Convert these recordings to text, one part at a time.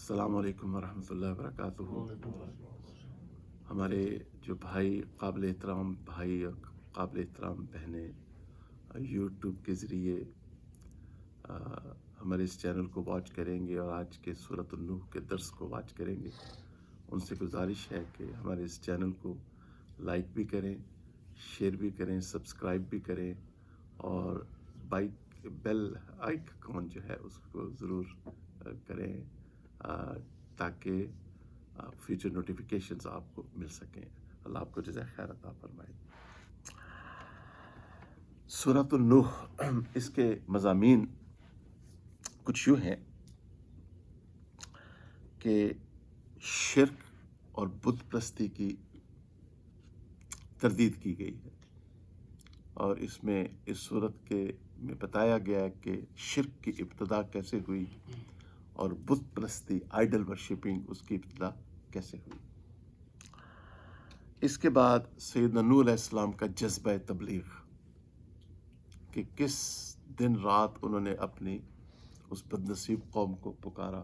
السلام علیکم ورحمۃ اللہ وبرکاتہ۔ ہمارے جو بھائی قابل احترام بھائی اور قابل احترام بہنیں یوٹیوب کے ذریعے ہمارے اس چینل کو واچ کریں گے اور آج کے سورۃ النوح کے درس کو واچ کریں گے، ان سے گزارش ہے کہ ہمارے اس چینل کو لائک بھی کریں، شیئر بھی کریں، سبسکرائب بھی کریں اور بیل آئیکن جو ہے اس کو ضرور کریں تاکہ فیوچر نوٹیفیکیشنز آپ کو مل سکیں۔ اللہ آپ کو جزائے خیر عطا فرمائے۔ سورۃ النوح، اس کے مضامین کچھ یوں ہیں کہ شرک اور بت پرستی کی تردید کی گئی ہے، اور اس میں اس صورت کے میں بتایا گیا ہے کہ شرک کی ابتدا کیسے ہوئی اور بت پرستی آئیڈل ورشپنگ اس کی ابتدا کیسے ہوئی۔ اس کے بعد سیدنا نوح علیہ السلام کا جذبہ تبلیغ، کہ کس دن رات انہوں نے اپنی اس بدنصیب قوم کو پکارا،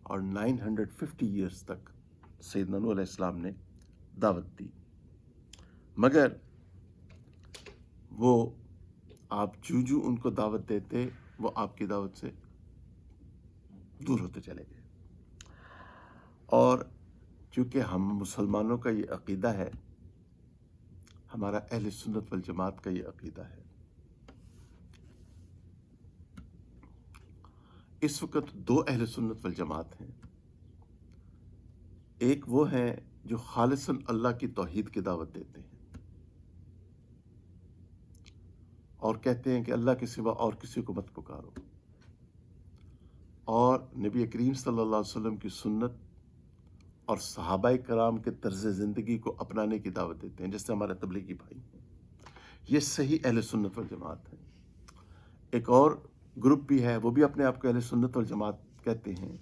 اور 950 ایئرز تک سیدنا نوح علیہ السلام نے دعوت دی، مگر وہ آپ جو ان کو دعوت دیتے وہ آپ کی دعوت سے دور ہوتے چلے گئے۔ اور چونکہ ہم مسلمانوں کا یہ عقیدہ ہے، ہمارا اہل سنت والجماعت کا یہ عقیدہ ہے، اس وقت دو اہل سنت والجماعت ہیں۔ ایک وہ ہیں جو خالصاً اللہ کی توحید کی دعوت دیتے ہیں اور کہتے ہیں کہ اللہ کے سوا اور کسی کو مت پکارو، اور نبی کریم صلی اللہ علیہ وسلم کی سنت اور صحابہ کرام کے طرز زندگی کو اپنانے کی دعوت دیتے ہیں، جس سے ہمارے تبلیغی بھائی ہیں۔ یہ صحیح اہل سنت والجماعت ہے۔ ایک اور گروپ بھی ہے، وہ بھی اپنے آپ کو اہل سنت والجماعت کہتے ہیں،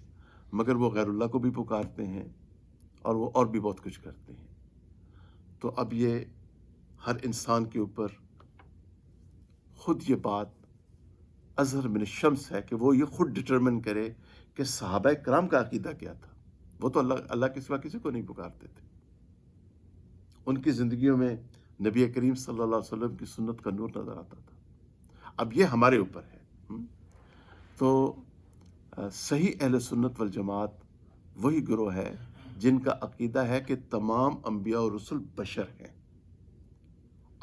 مگر وہ غیر اللہ کو بھی پکارتے ہیں اور وہ اور بھی بہت کچھ کرتے ہیں۔ تو اب یہ ہر انسان کے اوپر خود یہ بات اظہر من الشمس ہے کہ وہ یہ خود ڈٹرمن کرے کہ صحابہ کرام کا عقیدہ کیا تھا۔ وہ تو اللہ کے سوا کسی کو نہیں پکارتے تھے، ان کی زندگیوں میں نبی کریم صلی اللہ علیہ وسلم کی سنت کا نور نظر آتا تھا۔ اب یہ ہمارے اوپر ہے۔ تو صحیح اہل سنت والجماعت وہی گروہ ہے جن کا عقیدہ ہے کہ تمام انبیاء اور رسل بشر ہیں۔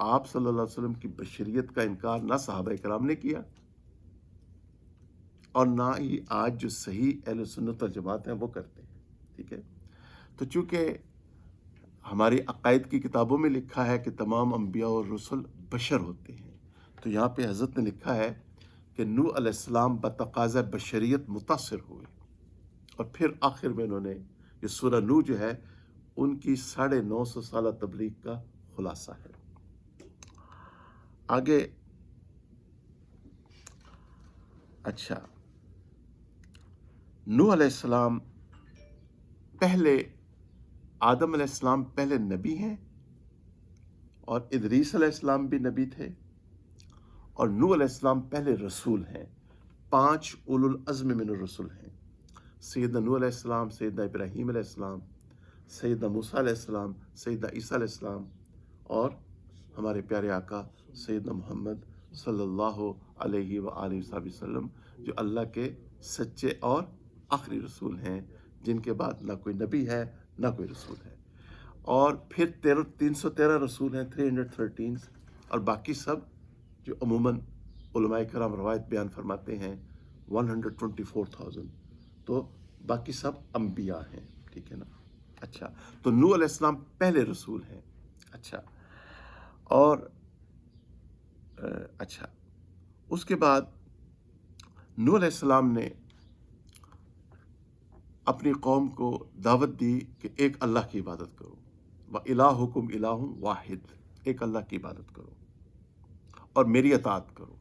آپ صلی اللہ علیہ وسلم کی بشریت کا انکار نہ صحابہ کرام نے کیا اور نہ ہی آج جو صحیح اہل سنت والجماعت ہیں وہ کرتے ہیں، ٹھیک ہے۔ تو چونکہ ہماری عقائد کی کتابوں میں لکھا ہے کہ تمام انبیاء اور رسل بشر ہوتے ہیں، تو یہاں پہ حضرت نے لکھا ہے کہ نوح علیہ السلام بتقاضۂ بشریت متاثر ہوئے، اور پھر آخر میں انہوں نے یہ سورہ نوح جو ہے ان کی 950 سالہ تبلیغ کا خلاصہ ہے۔ آگے اچھا، نوح علیہ السلام پہلے، آدم علیہ السلام پہلے نبی ہیں، اور ادریس علیہ السلام بھی نبی تھے، اور نوح علیہ السلام پہلے رسول ہیں۔ 5 اولو العزم من الرسل ہیں، سیدنا نوح علیہ السلام، سیدنا ابراہیم علیہ السلام، سیدنا موسیٰ علیہ السلام، سیدنا عیسیٰ علیہ السلام، اور ہمارے پیارے آقا سیدنا محمد صلی اللہ علیہ وآلہ وسلم، جو اللہ کے سچے اور آخری رسول ہیں، جن کے بعد نہ کوئی نبی ہے نہ کوئی رسول ہے۔ اور پھر 313 رسول ہیں، 313، اور باقی سب جو عموماً علماء کرام روایت بیان فرماتے ہیں 124,000، تو باقی سب انبیاء ہیں، ٹھیک ہے نا۔ اچھا، تو نوح علیہ السلام پہلے رسول ہیں۔ اچھا، اور اچھا اس کے بعد نوح علیہ السلام نے اپنی قوم کو دعوت دی کہ ایک اللہ کی عبادت کرو، وَإِلَٰهُكُمْ إِلَٰهٌ وَاحِدٌ، ایک اللہ کی عبادت کرو اور میری اطاعت کرو،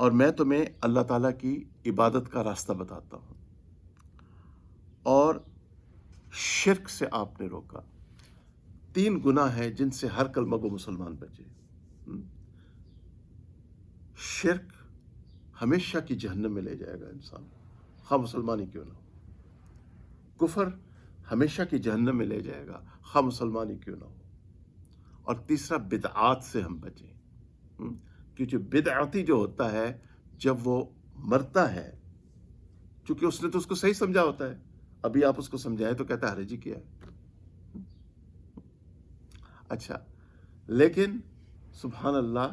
اور میں تمہیں اللہ تعالیٰ کی عبادت کا راستہ بتاتا ہوں۔ اور شرک سے آپ نے روکا۔ 3 گناہ ہیں جن سے ہر کلمہ گو مسلمان بچے: شرک، ہمیشہ کی جہنم میں لے جائے گا انسان، خواہ مسلمان ہی کیوں نہ ہو۔ کفر ہمیشہ کی جہنم میں لے جائے گا، خواہ مسلمان ہی کیوں نہ ہو۔ اور تیسرا، بدعات سے ہم بچیں، کہ جو بدعاتی جو ہوتا ہے جب وہ مرتا ہے، چونکہ اس نے تو اس کو صحیح سمجھا ہوتا ہے، ابھی آپ اس کو سمجھائیں تو کہتا ہے حرج ہی کیا ہے۔ اچھا، لیکن سبحان اللہ،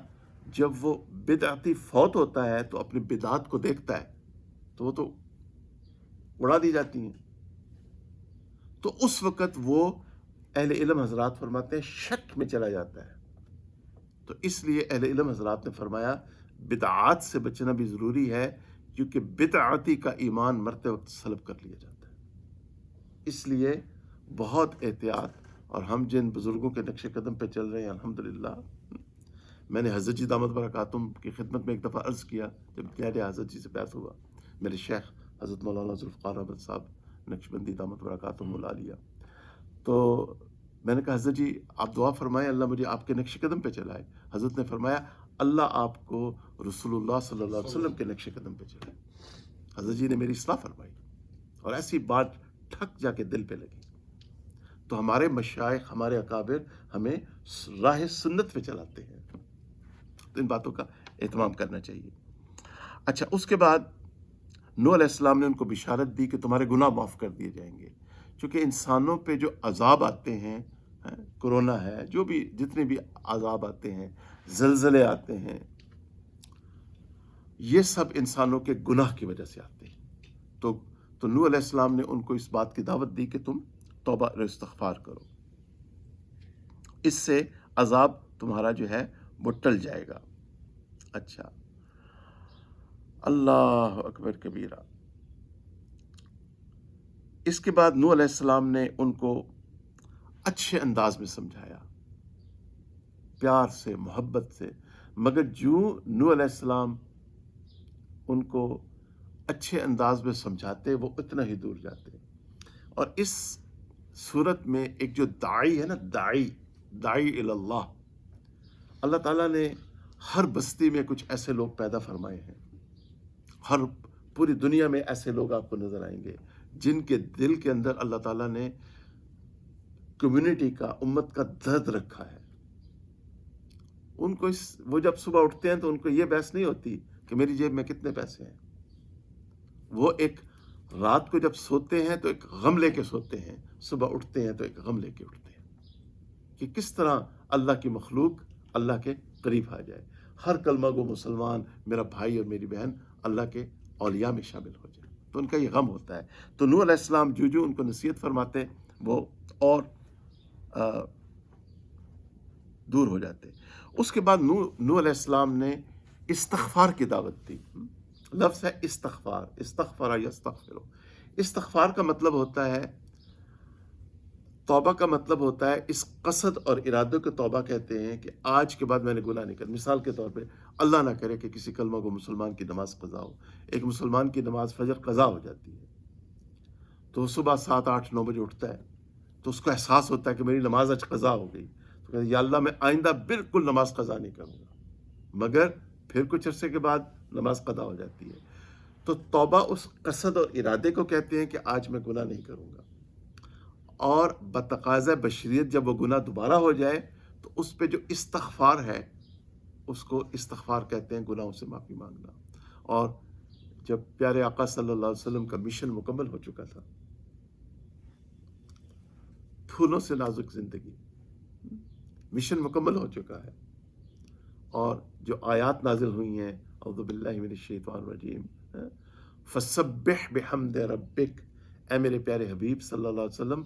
جب وہ بدعتی فوت ہوتا ہے تو اپنی بدعات کو دیکھتا ہے تو وہ تو اڑا دی جاتی ہیں، تو اس وقت وہ اہل علم حضرات فرماتے ہیں شک میں چلا جاتا ہے۔ تو اس لیے اہل علم حضرات نے فرمایا بدعات سے بچنا بھی ضروری ہے، کیونکہ بدعاتی کا ایمان مرتے وقت سلب کر لیا جاتا ہے۔ اس لیے بہت احتیاط، اور ہم جن بزرگوں کے نقش قدم پہ چل رہے ہیں الحمدللہ، میں نے حضرت جی دامت برکاتہم کی خدمت میں ایک دفعہ عرض کیا، جب میرے حضرت جی سے بیعت ہوا، میرے شیخ حضرت مولانا ذوالفقار احمد صاحب نقشبندی دامت برکاتہم العالیہ، تو میں نے کہا حضرت جی آپ دعا فرمائیں اللہ مجھے آپ کے نقش قدم پہ چلائے۔ حضرت نے فرمایا اللہ آپ کو رسول اللہ صلی اللہ علیہ وسلم کے نقش قدم پہ چلائے۔ حضرت جی نے میری اصلاح فرمائی، اور ایسی بات ٹھک جا کے دل پہ لگی۔ تو ہمارے مشائخ، ہمارے اکابر ہمیں راہ سنت پہ چلاتے ہیں، تو ان باتوں کا اہتمام کرنا چاہیے۔ اچھا، اس کے بعد نوح علیہ السلام نے ان کو بشارت دی کہ تمہارے گناہ معاف کر دیے جائیں گے، چونکہ انسانوں پہ جو عذاب آتے ہیں، کورونا ہے، جو بھی جتنے بھی عذاب آتے ہیں، زلزلے آتے ہیں، یہ سب انسانوں کے گناہ کی وجہ سے آتے ہیں۔ تو نوح علیہ السلام نے ان کو اس بات کی دعوت دی کہ تم توبہ اور استغفار کرو، اس سے عذاب تمہارا جو ہے وہ ٹل جائے گا۔ اچھا، اللہ اکبر کبیرہ۔ اس کے بعد نوح علیہ السلام نے ان کو اچھے انداز میں سمجھایا، پیار سے، محبت سے، مگر جو نوح علیہ السلام ان کو اچھے انداز میں سمجھاتے وہ اتنا ہی دور جاتے۔ اور اس صورت میں ایک جو داعی ہے نا، داعی اللہ، اللہ تعالیٰ نے ہر بستی میں کچھ ایسے لوگ پیدا فرمائے ہیں، ہر پوری دنیا میں ایسے لوگ آپ کو نظر آئیں گے جن کے دل کے اندر اللہ تعالیٰ نے کمیونٹی کا، امت کا درد رکھا ہے۔ ان کو وہ جب صبح اٹھتے ہیں تو ان کو یہ بحث نہیں ہوتی کہ میری جیب میں کتنے پیسے ہیں، وہ ایک رات کو جب سوتے ہیں تو ایک غم لے کے سوتے ہیں، صبح اٹھتے ہیں تو ایک غم لے کے اٹھتے ہیں کہ کس طرح اللہ کی مخلوق اللہ کے قریب آ جائے، ہر کلمہ گو مسلمان میرا بھائی اور میری بہن اللہ کے اولیاء میں شامل ہو جائے، تو ان کا یہ غم ہوتا ہے۔ تو نوح علیہ السلام جو ان کو نصیحت فرماتے وہ اور دور ہو جاتے۔ اس کے بعد نوح علیہ السلام نے استغفار کی دعوت دی۔ لفظ ہے استغفار، استغفر یستغفر۔ استغفار کا مطلب ہوتا ہے، توبہ کا مطلب ہوتا ہے اس قصد اور ارادے کو توبہ کہتے ہیں کہ آج کے بعد میں نے گناہ نہیں کرنا۔ مثال کے طور پہ اللہ نہ کرے کہ کسی کلمہ کو مسلمان کی نماز قضا ہو، ایک مسلمان کی نماز فجر قضا ہو جاتی ہے، تو وہ صبح 7، 8، 9 بجے اٹھتا ہے، تو اس کو احساس ہوتا ہے کہ میری نماز آج قضا ہو گئی، تو کہتے ہیں یا اللہ میں آئندہ بالکل نماز قضا نہیں کروں گا، مگر پھر کچھ عرصے کے بعد نماز قضا ہو جاتی ہے۔ تو توبہ اس قصد اور ارادے کو کہتے ہیں کہ آج میں گناہ نہیں کروں گا، اور بتقاضۂ بشریت جب وہ گناہ دوبارہ ہو جائے تو اس پہ جو استغفار ہے اس کو استغفار کہتے ہیں، گناہوں سے معافی مانگنا۔ اور جب پیارے آقا صلی اللہ علیہ وسلم کا مشن مکمل ہو چکا تھا، پھولوں سے نازک زندگی، مشن مکمل ہو چکا ہے، اور جو آیات نازل ہوئی ہیں، اعوذ باللہ من الشیطان الرجیم، فسبح بحمد ربک، اے میرے پیارے حبیب صلی اللہ علیہ وسلم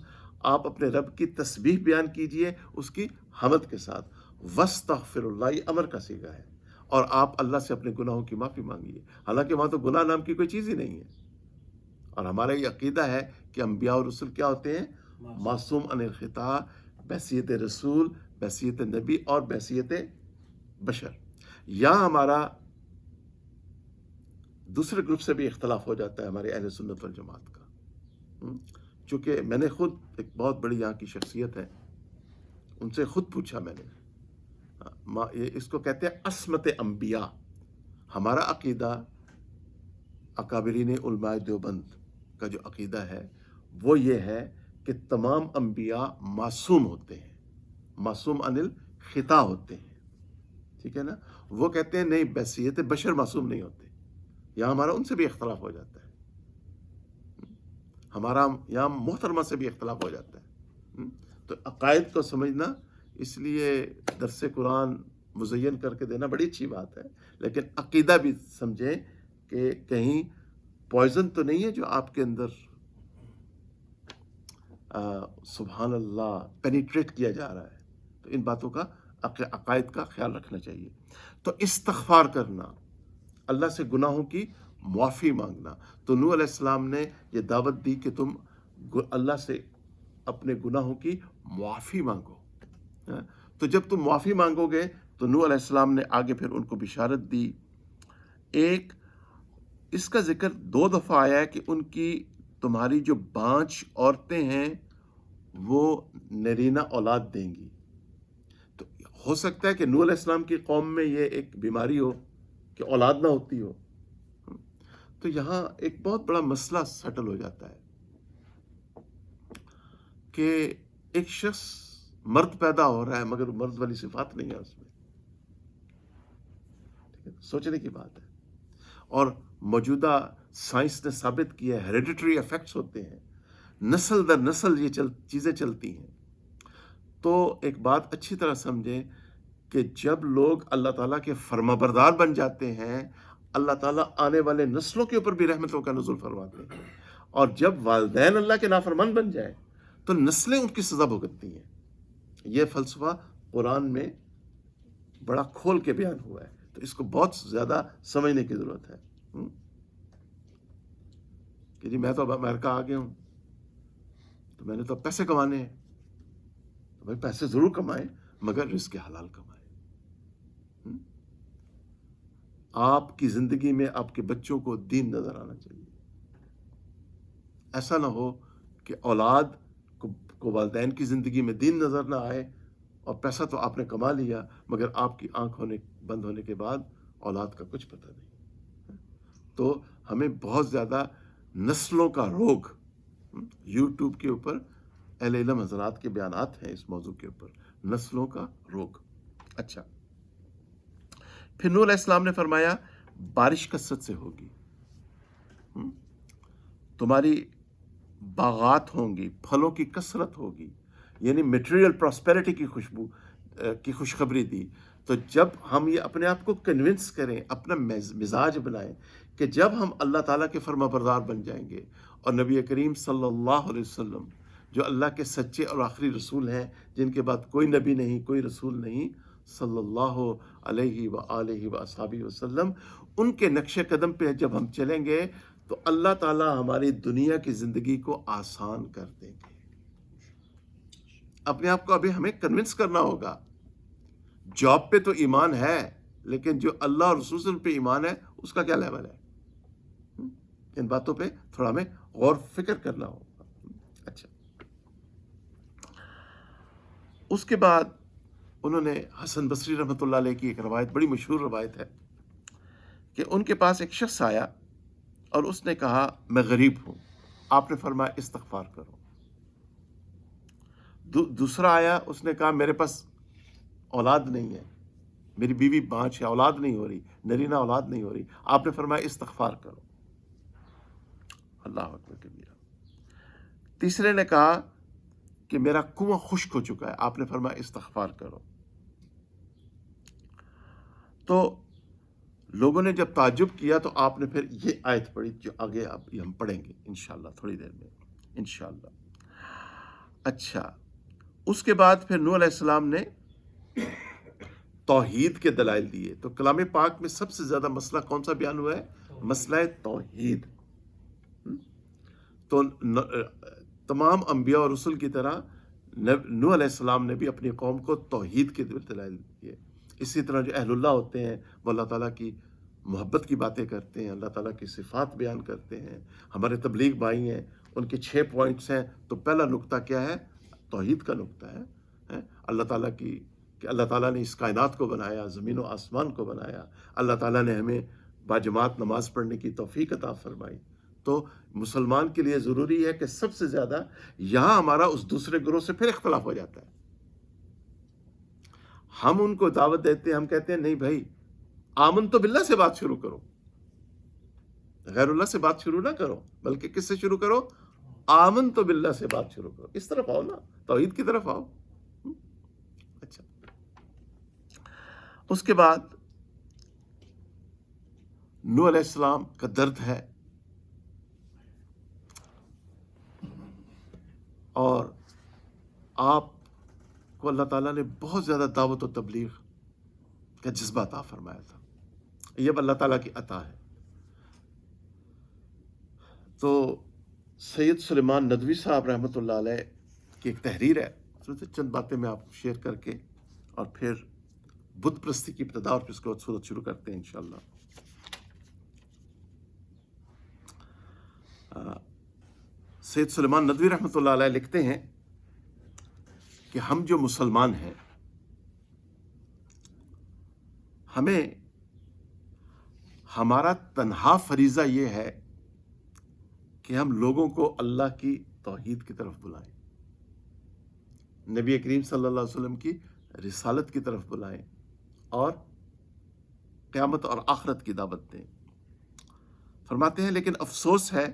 آپ اپنے رب کی تسبیح بیان کیجئے اس کی حمد کے ساتھ، واستغفر اللہ، یہ امر کا صیغہ ہے، اور آپ اللہ سے اپنے گناہوں کی معافی مانگیے، حالانکہ وہاں تو گناہ نام کی کوئی چیز ہی نہیں ہے۔ اور ہمارا یہ عقیدہ ہے کہ انبیاء اور رسول کیا ہوتے ہیں؟ معصوم عن الخطا، بحیثیت رسول، بحیثیت نبی اور بحیثیت بشر۔ یہاں ہمارا دوسرے گروپ سے بھی اختلاف ہو جاتا ہے ہمارے اہل سنت والجماعت کا، چونکہ میں نے خود ایک بہت بڑی یہاں کی شخصیت ہے، ان سے خود پوچھا میں نے، اس کو کہتے ہیں عصمت انبیاء۔ ہمارا عقیدہ اکابرین علماء دیوبند کا جو عقیدہ ہے وہ یہ ہے کہ تمام انبیاء معصوم ہوتے ہیں، معصوم عن الخطا ہوتے ہیں، ٹھیک ہے نا. وہ کہتے ہیں نہیں، بحیثیت بشر معصوم نہیں ہوتے. یہاں ہمارا ان سے بھی اختلاف ہو جاتا ہے، ہمارا یہاں محترمہ سے بھی اختلاف ہو جاتا ہے. تو عقائد کو سمجھنا، اس لیے درس قرآن مزین کر کے دینا بڑی اچھی بات ہے، لیکن عقیدہ بھی سمجھیں کہ کہیں پوائزن تو نہیں ہے جو آپ کے اندر سبحان اللہ پینیٹریٹ کیا جا رہا ہے. تو ان باتوں کا عقائد کا خیال رکھنا چاہیے. تو استغفار کرنا، اللہ سے گناہوں کی معافی مانگنا. تو نوح علیہ السلام نے یہ دعوت دی کہ تم اللہ سے اپنے گناہوں کی معافی مانگو. تو جب تم معافی مانگو گے تو نوح علیہ السلام نے آگے پھر ان کو بشارت دی. ایک اس کا ذکر 2 دفعہ آیا ہے کہ ان کی تمہاری جو 5 عورتیں ہیں وہ نرینہ اولاد دیں گی. تو ہو سکتا ہے کہ نوح علیہ السلام کی قوم میں یہ ایک بیماری ہو کہ اولاد نہ ہوتی ہو. تو یہاں ایک بہت بڑا مسئلہ سیٹل ہو جاتا ہے کہ ایک شخص مرد پیدا ہو رہا ہے مگر مرد والی صفات نہیں ہے اس میں. سوچنے کی بات ہے. اور موجودہ سائنس نے ثابت کیا ہے ہیریڈیٹری ایفیکٹس ہوتے ہیں، نسل در نسل یہ چیزیں چلتی ہیں. تو ایک بات اچھی طرح سمجھیں کہ جب لوگ اللہ تعالیٰ کے فرما بردار بن جاتے ہیں، اللہ تعالیٰ آنے والے نسلوں کے اوپر بھی رحمتوں کا نزول فرماتے ہیں. اور جب والدین اللہ کے نافرمان بن جائیں تو نسلیں ان کی سزا بھگتتی ہیں. یہ فلسفہ قرآن میں بڑا کھول کے بیان ہوا ہے. تو اس کو بہت زیادہ سمجھنے کی ضرورت ہے کہ جی میں تو اب امریکہ آ گیا ہوں، تو میں نے تو پیسے کمانے ہیں. تو بھائی پیسے ضرور کمائیں مگر رزق حلال کمائیں. آپ کی زندگی میں آپ کے بچوں کو دین نظر آنا چاہیے. ایسا نہ ہو کہ اولاد کو والدین کی زندگی میں دین نظر نہ آئے اور پیسہ تو آپ نے کما لیا مگر آپ کی آنکھ بند ہونے کے بعد اولاد کا کچھ پتہ نہیں. تو ہمیں بہت زیادہ نسلوں کا روگ، یوٹیوب کے اوپر اہل علم حضرات کے بیانات ہیں اس موضوع کے اوپر، نسلوں کا روگ. اچھا، پھر نوح علیہ السلام نے فرمایا بارش کثرت سے ہوگی، تمہاری باغات ہوں گی، پھلوں کی کثرت ہوگی، یعنی میٹیریل پراسپیرٹی کی خوشخبری دی. تو جب ہم یہ اپنے آپ کو کنونس کریں، اپنا مزاج بنائیں کہ جب ہم اللہ تعالیٰ کے فرما بردار بن جائیں گے اور نبی کریم صلی اللہ علیہ وسلم جو اللہ کے سچے اور آخری رسول ہیں، جن کے بعد کوئی نبی نہیں، کوئی رسول نہیں، صلی اللہ علیہ وآلہ وصحبہ وسلم، ان کے نقش قدم پہ جب ہم چلیں گے تو اللہ تعالیٰ ہماری دنیا کی زندگی کو آسان کر دیں گے. اپنے آپ کو ابھی ہمیں کنونس کرنا ہوگا. جاب پہ تو ایمان ہے لیکن جو اللہ اور رسول پہ ایمان ہے اس کا کیا لیول ہے؟ ان باتوں پہ تھوڑا ہمیں غور فکر کرنا ہوگا. اچھا، اس کے بعد انہوں نے حسن بصری رحمۃ اللہ علیہ کی ایک روایت، بڑی مشہور روایت ہے کہ ان کے پاس ایک شخص آیا اور اس نے کہا میں غریب ہوں. آپ نے فرمایا استغفار کرو. دوسرا آیا، اس نے کہا میرے پاس اولاد نہیں ہے، میری بیوی 5 ہے، اولاد نہیں ہو رہی، نرینہ اولاد نہیں ہو رہی. آپ نے فرمایا استغفار کرو. اللہ اکبر کبیرہ. تیسرے نے کہا کہ میرا کنواں خشک ہو چکا ہے. آپ نے فرمایا استغفار کرو. تو لوگوں نے جب تعجب کیا تو آپ نے پھر یہ آیت پڑھی جو آگے اب ہم پڑھیں گے انشاءاللہ تھوڑی دیر میں انشاءاللہ. اچھا، اس کے بعد پھر نوح علیہ السلام نے توحید کے دلائل دیے. تو کلام پاک میں سب سے زیادہ مسئلہ کون سا بیان ہوا ہے؟ مسئلہ توحید. تو تمام انبیاء اور رسل کی طرح نوح علیہ السلام نے بھی اپنی قوم کو توحید کے دلائل دیے. اسی طرح جو اہل اللہ ہوتے ہیں وہ اللہ تعالیٰ کی محبت کی باتیں کرتے ہیں، اللہ تعالیٰ کی صفات بیان کرتے ہیں. ہمارے تبلیغ بھائی ہیں، ان کے 6 پوائنٹس ہیں. تو پہلا نقطہ کیا ہے؟ توحید کا نقطہ ہے. اللہ تعالیٰ کی کہ اللہ تعالیٰ نے اس کائنات کو بنایا، زمین و آسمان کو بنایا. اللہ تعالیٰ نے ہمیں باجماعت نماز پڑھنے کی توفیق عطا فرمائی. تو مسلمان کے لیے ضروری ہے کہ سب سے زیادہ یہاں ہمارا اس دوسرے گروہ سے پھر اختلاف ہو جاتا ہے. ہم ان کو دعوت دیتے ہیں, ہم کہتے ہیں نہیں بھائی آمنت باللہ سے بات شروع کرو, غیر اللہ سے بات شروع نہ کرو, بلکہ کس سے شروع کرو؟ آمنت باللہ سے بات شروع کرو. اس طرف آؤ نا, توحید کی طرف آؤ. اچھا, اس کے بعد نوح علیہ السلام کا درد ہے, اور آپ کو اللہ تعالیٰ نے بہت زیادہ دعوت و تبلیغ کا جذبہ عطا فرمایا تھا. یہ اب اللہ تعالیٰ کی عطا ہے. تو سید سلیمان ندوی صاحب رحمۃ اللہ علیہ کی ایک تحریر ہے, اس میں سے چند باتیں میں آپ کو شیئر کر کے اور پھر بت پرستی کی ابتدا اور پھر اس کے بعد صورت شروع کرتے ہیں انشاءاللہ. سید سلیمان ندوی رحمۃ اللہ علیہ لکھتے ہیں کہ ہم جو مسلمان ہیں, ہمیں ہمارا تنہا فریضہ یہ ہے کہ ہم لوگوں کو اللہ کی توحید کی طرف بلائیں, نبی کریم صلی اللہ علیہ وسلم کی رسالت کی طرف بلائیں اور قیامت اور آخرت کی دعوت دیں. فرماتے ہیں لیکن افسوس ہے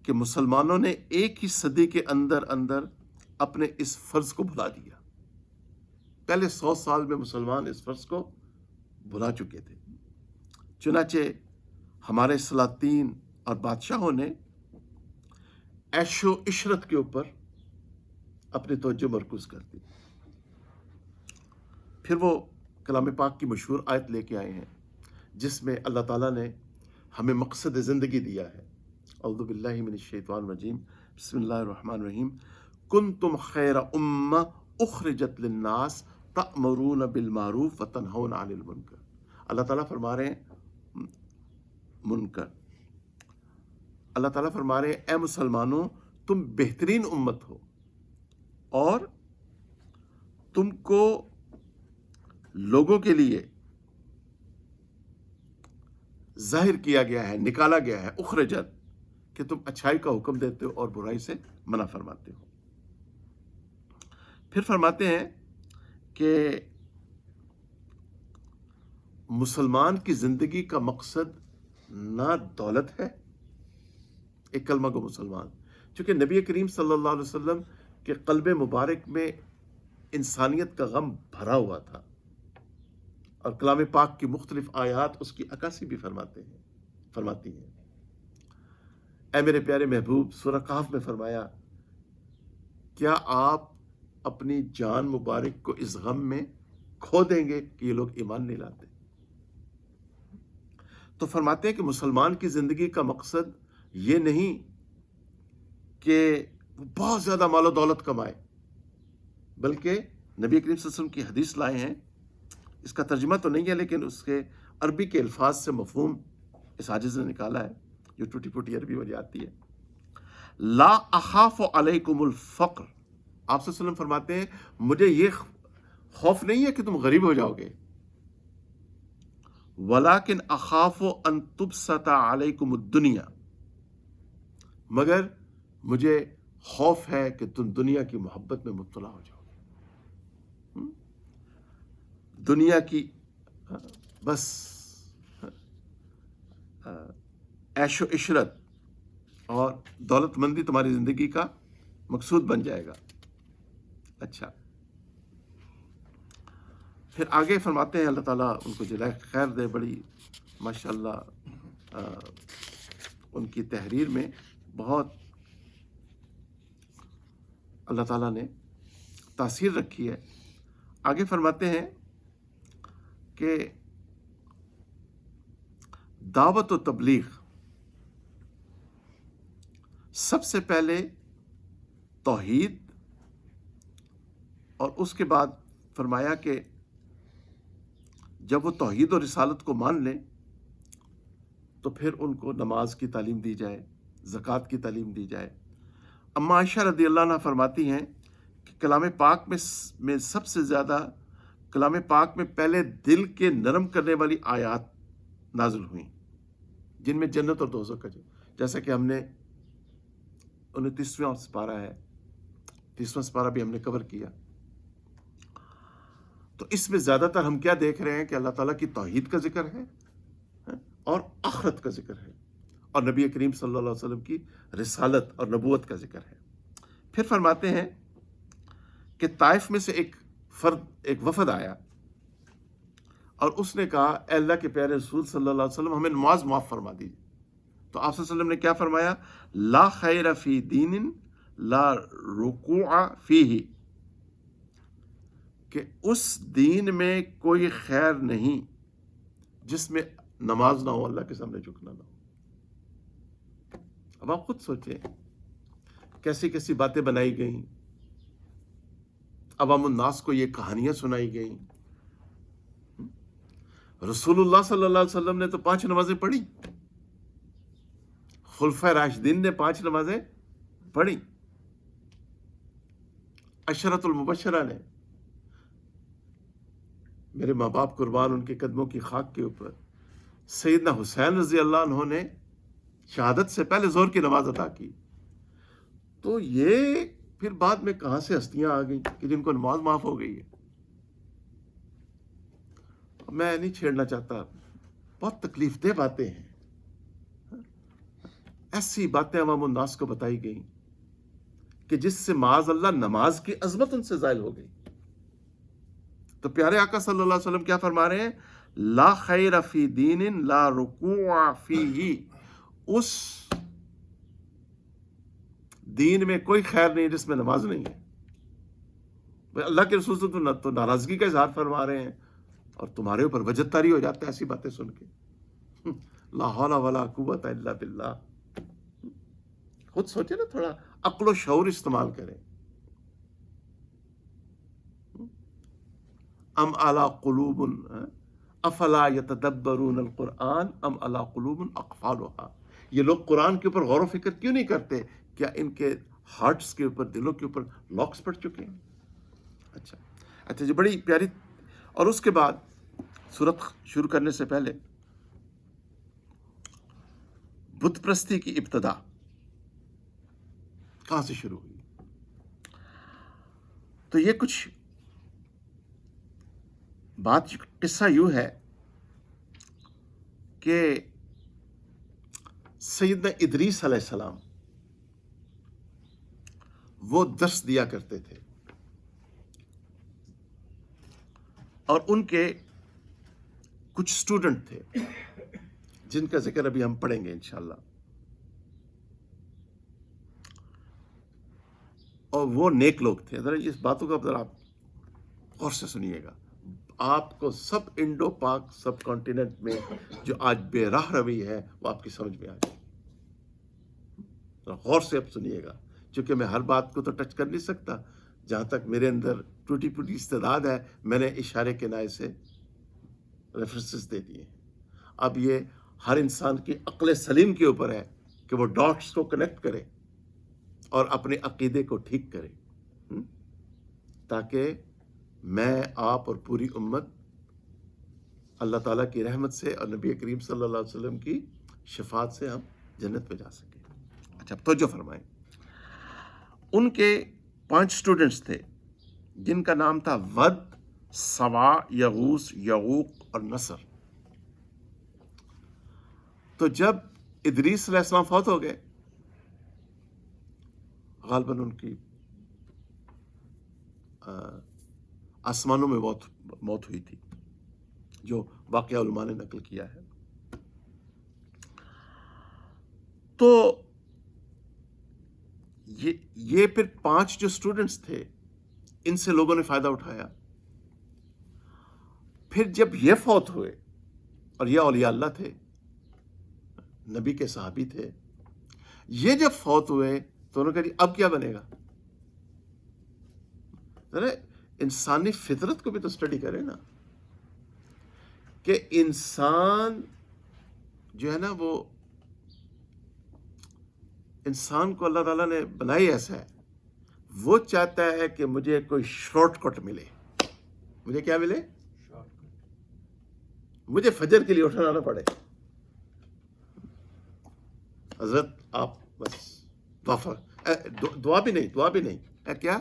کہ مسلمانوں نے ایک ہی صدی کے اندر اندر اپنے اس فرض کو بھلا دیا. پہلے 100 سال میں مسلمان اس فرض کو بھلا چکے تھے. چنانچہ ہمارے سلاطین اور بادشاہوں نے عیش و عشرت کے اوپر اپنی توجہ مرکوز کر دی. پھر وہ کلام پاک کی مشہور آیت لے کے آئے ہیں جس میں اللہ تعالیٰ نے ہمیں مقصد زندگی دیا ہے. اعوذ باللہ من الشیطان الرجیم, بسم اللہ الرحمن الرحیم. کنتم خیر امہ اخرجت للناس تأمرون بالمعروف وتنہون عن المنکر. اللہ تعالیٰ فرما رہے ہیں منکر, اللہ تعالیٰ فرما رہے ہیں اے مسلمانوں تم بہترین امت ہو اور تم کو لوگوں کے لیے ظاہر کیا گیا ہے, نکالا گیا ہے, اخرجت, کہ تم اچھائی کا حکم دیتے ہو اور برائی سے منع فرماتے ہو. پھر فرماتے ہیں کہ مسلمان کی زندگی کا مقصد نہ دولت ہے, ایک کلمہ کو مسلمان, چونکہ نبی کریم صلی اللہ علیہ وسلم کے قلب مبارک میں انسانیت کا غم بھرا ہوا تھا اور کلام پاک کی مختلف آیات اس کی عکاسی بھی فرماتی ہیں. اے میرے پیارے محبوب, سورہ کہف میں فرمایا کیا آپ اپنی جان مبارک کو اس غم میں کھو دیں گے کہ یہ لوگ ایمان نہیں لاتے؟ تو فرماتے ہیں کہ مسلمان کی زندگی کا مقصد یہ نہیں کہ وہ بہت زیادہ مال و دولت کمائے, بلکہ نبی کریم صلی اللہ علیہ وسلم کی حدیث لائے ہیں, اس کا ترجمہ تو نہیں ہے لیکن اس کے عربی کے الفاظ سے مفہوم اس حاجز نے نکالا ہے جو ٹوٹی پھوٹی عربی مجھے آتی ہے. لا اخاف علیکم الفقر, آپ صلی اللہ علیہ وسلم فرماتے ہیں مجھے یہ خوف نہیں ہے کہ تم غریب ہو جاؤ گے, ولیکن اخاف ان تبسط علیکم الدنیا, مگر مجھے خوف ہے کہ تم دنیا کی محبت میں مبتلا ہو جاؤ گے, دنیا کی بس عیش و عشرت اور دولت مندی تمہاری زندگی کا مقصود بن جائے گا. اچھا, پھر آگے فرماتے ہیں اللہ تعالیٰ ان کو جزائے خیر دے, بڑی ماشاءاللہ ان کی تحریر میں بہت اللہ تعالیٰ نے تاثیر رکھی ہے. آگے فرماتے ہیں کہ دعوت و تبلیغ سب سے پہلے توحید, اور اس کے بعد فرمایا کہ جب وہ توحید و رسالت کو مان لیں تو پھر ان کو نماز کی تعلیم دی جائے, زکوٰۃ کی تعلیم دی جائے. اما عائشہ رضی اللہ عنہا فرماتی ہیں کہ کلام پاک میں سب سے زیادہ کلام پاک میں پہلے دل کے نرم کرنے والی آیات نازل ہوئیں, جن میں جنت اور دوزخ کا جیسا کہ ہم نے 29واں سپارہ ہے، 30واں سپارہ بھی ہم نے کور کیا. تو اس میں زیادہ تر ہم کیا دیکھ رہے ہیں کہ اللہ تعالیٰ کی توحید کا ذکر ہے اور آخرت کا ذکر ہے، اور نبی کریم صلی اللہ علیہ وسلم کی رسالت اور نبوت کا ذکر ہے. پھر فرماتے ہیں کہ طائف میں سے ایک وفد آیا اور اس نے کہا اے اللہ کے پیارے رسول صلی اللہ علیہ وسلم، ہمیں نماز معاف فرما دیجیے. تو آپ صلی اللہ علیہ وسلم نے کیا فرمایا؟ لا خیر فی دین لا رکوع فیہ، کہ اس دین میں کوئی خیر نہیں جس میں نماز نہ ہو، اللہ کے سامنے جھکنا نہ ہو. اب آپ خود سوچیں کیسی کیسی باتیں بنائی گئیں، عوام الناس کو یہ کہانیاں سنائی گئیں. رسول اللہ صلی اللہ علیہ وسلم نے تو 5 نمازیں پڑھی، خلفائے راشدین نے 5 نمازیں پڑھی، عشرۃ المبشرہ نے، میرے ماں باپ قربان ان کے قدموں کی خاک کے اوپر، سیدنا حسین رضی اللہ عنہ نے شہادت سے پہلے ظہر کی نماز ادا کی. تو یہ پھر بعد میں کہاں سے ہستیاں آ گئیں کہ جن کو نماز معاف ہو گئی ہے؟ میں نہیں چھیڑنا چاہتا، بہت تکلیف دہ باتیں ہیں. ایسی باتیں عوام الناس کو بتائی گئیں کہ جس سے معاذ اللہ نماز کی عظمت ان سے زائل ہو گئی. تو پیارے آقا صلی اللہ علیہ وسلم کیا فرما رہے ہیں؟ لا خیر فی دین لا رکوع فیہ، اس دین میں کوئی خیر نہیں جس میں نماز نہیں ہے. اللہ کے رسول سے تو ناراضگی کا اظہار فرما رہے ہیں، اور تمہارے اوپر وجد طاری ہو جاتا ہے ایسی باتیں سن کے. لا حول ولا قوت الا باللہ. خود سوچے نا، تھوڑا عقل و شعور استعمال کریں. ام علی قلوب افلا یتدبرون القرآن ام علی قلوب اقفالها. یہ لوگ قرآن کے اوپر غور و فکر کیوں نہیں کرتے؟ کیا ان کے ہارٹس کے اوپر، دلوں کے اوپر لاکس پڑ چکے ہیں؟ اچھا جی، بڑی پیاری. اور اس کے بعد سورت شروع کرنے سے پہلے بت پرستی کی ابتدا کہاں سے شروع ہوئی؟ تو یہ کچھ بات، قصہ یوں ہے کہ سیدنا ادریس علیہ السلام وہ درس دیا کرتے تھے، اور ان کے کچھ اسٹوڈنٹ تھے جن کا ذکر ابھی ہم پڑھیں گے انشاءاللہ. اور وہ نیک لوگ تھے. ذرا اس باتوں کا ذرا آپ غور سے سنیے گا. آپ کو سب انڈو پاک سب کانٹیننٹ میں جو آج بے راہ روی ہے وہ آپ کی سمجھ میں آ جائے. غور سے اب سنیے گا، چونکہ میں ہر بات کو تو ٹچ کر نہیں سکتا. جہاں تک میرے اندر ٹوٹی پھوٹی استعداد ہے، میں نے اشارے کنائے سے ریفرنسز دے دیے. اب یہ ہر انسان کی عقل سلیم کے اوپر ہے کہ وہ ڈاٹس کو کنیکٹ کرے اور اپنے عقیدے کو ٹھیک کرے، تاکہ میں، آپ اور پوری امت اللہ تعالیٰ کی رحمت سے اور نبی کریم صلی اللہ علیہ وسلم کی شفاعت سے ہم جنت میں جا سکیں. اچھا، توجہ فرمائیں. ان کے 5 اسٹوڈنٹس تھے جن کا نام تھا ود، سوا، یغوث، یعوق اور نصر. تو جب ادریس علیہ السلام فوت ہو گئے، غالباً ان کی آسمانوں میں موت ہوئی تھی، جو واقعہ علماء نے نقل کیا ہے. تو یہ پھر 5 جو اسٹوڈنٹس تھے، ان سے لوگوں نے فائدہ اٹھایا. پھر جب یہ فوت ہوئے، اور یہ اولیاء اللہ تھے، نبی کے صحابی تھے، یہ جب فوت ہوئے تو انہوں نے کہا اب کیا بنے گا؟ ذرا انسانی فطرت کو بھی تو اسٹڈی کرے نا، کہ انسان جو ہے نا، وہ انسان کو اللہ تعالیٰ نے بنائی ایسا ہے، وہ چاہتا ہے کہ مجھے کوئی شارٹ کٹ ملے. مجھے کیا ملے؟ مجھے فجر کے لیے اٹھنا نہ پڑے. حضرت آپ بس دعا بھی نہیں کیا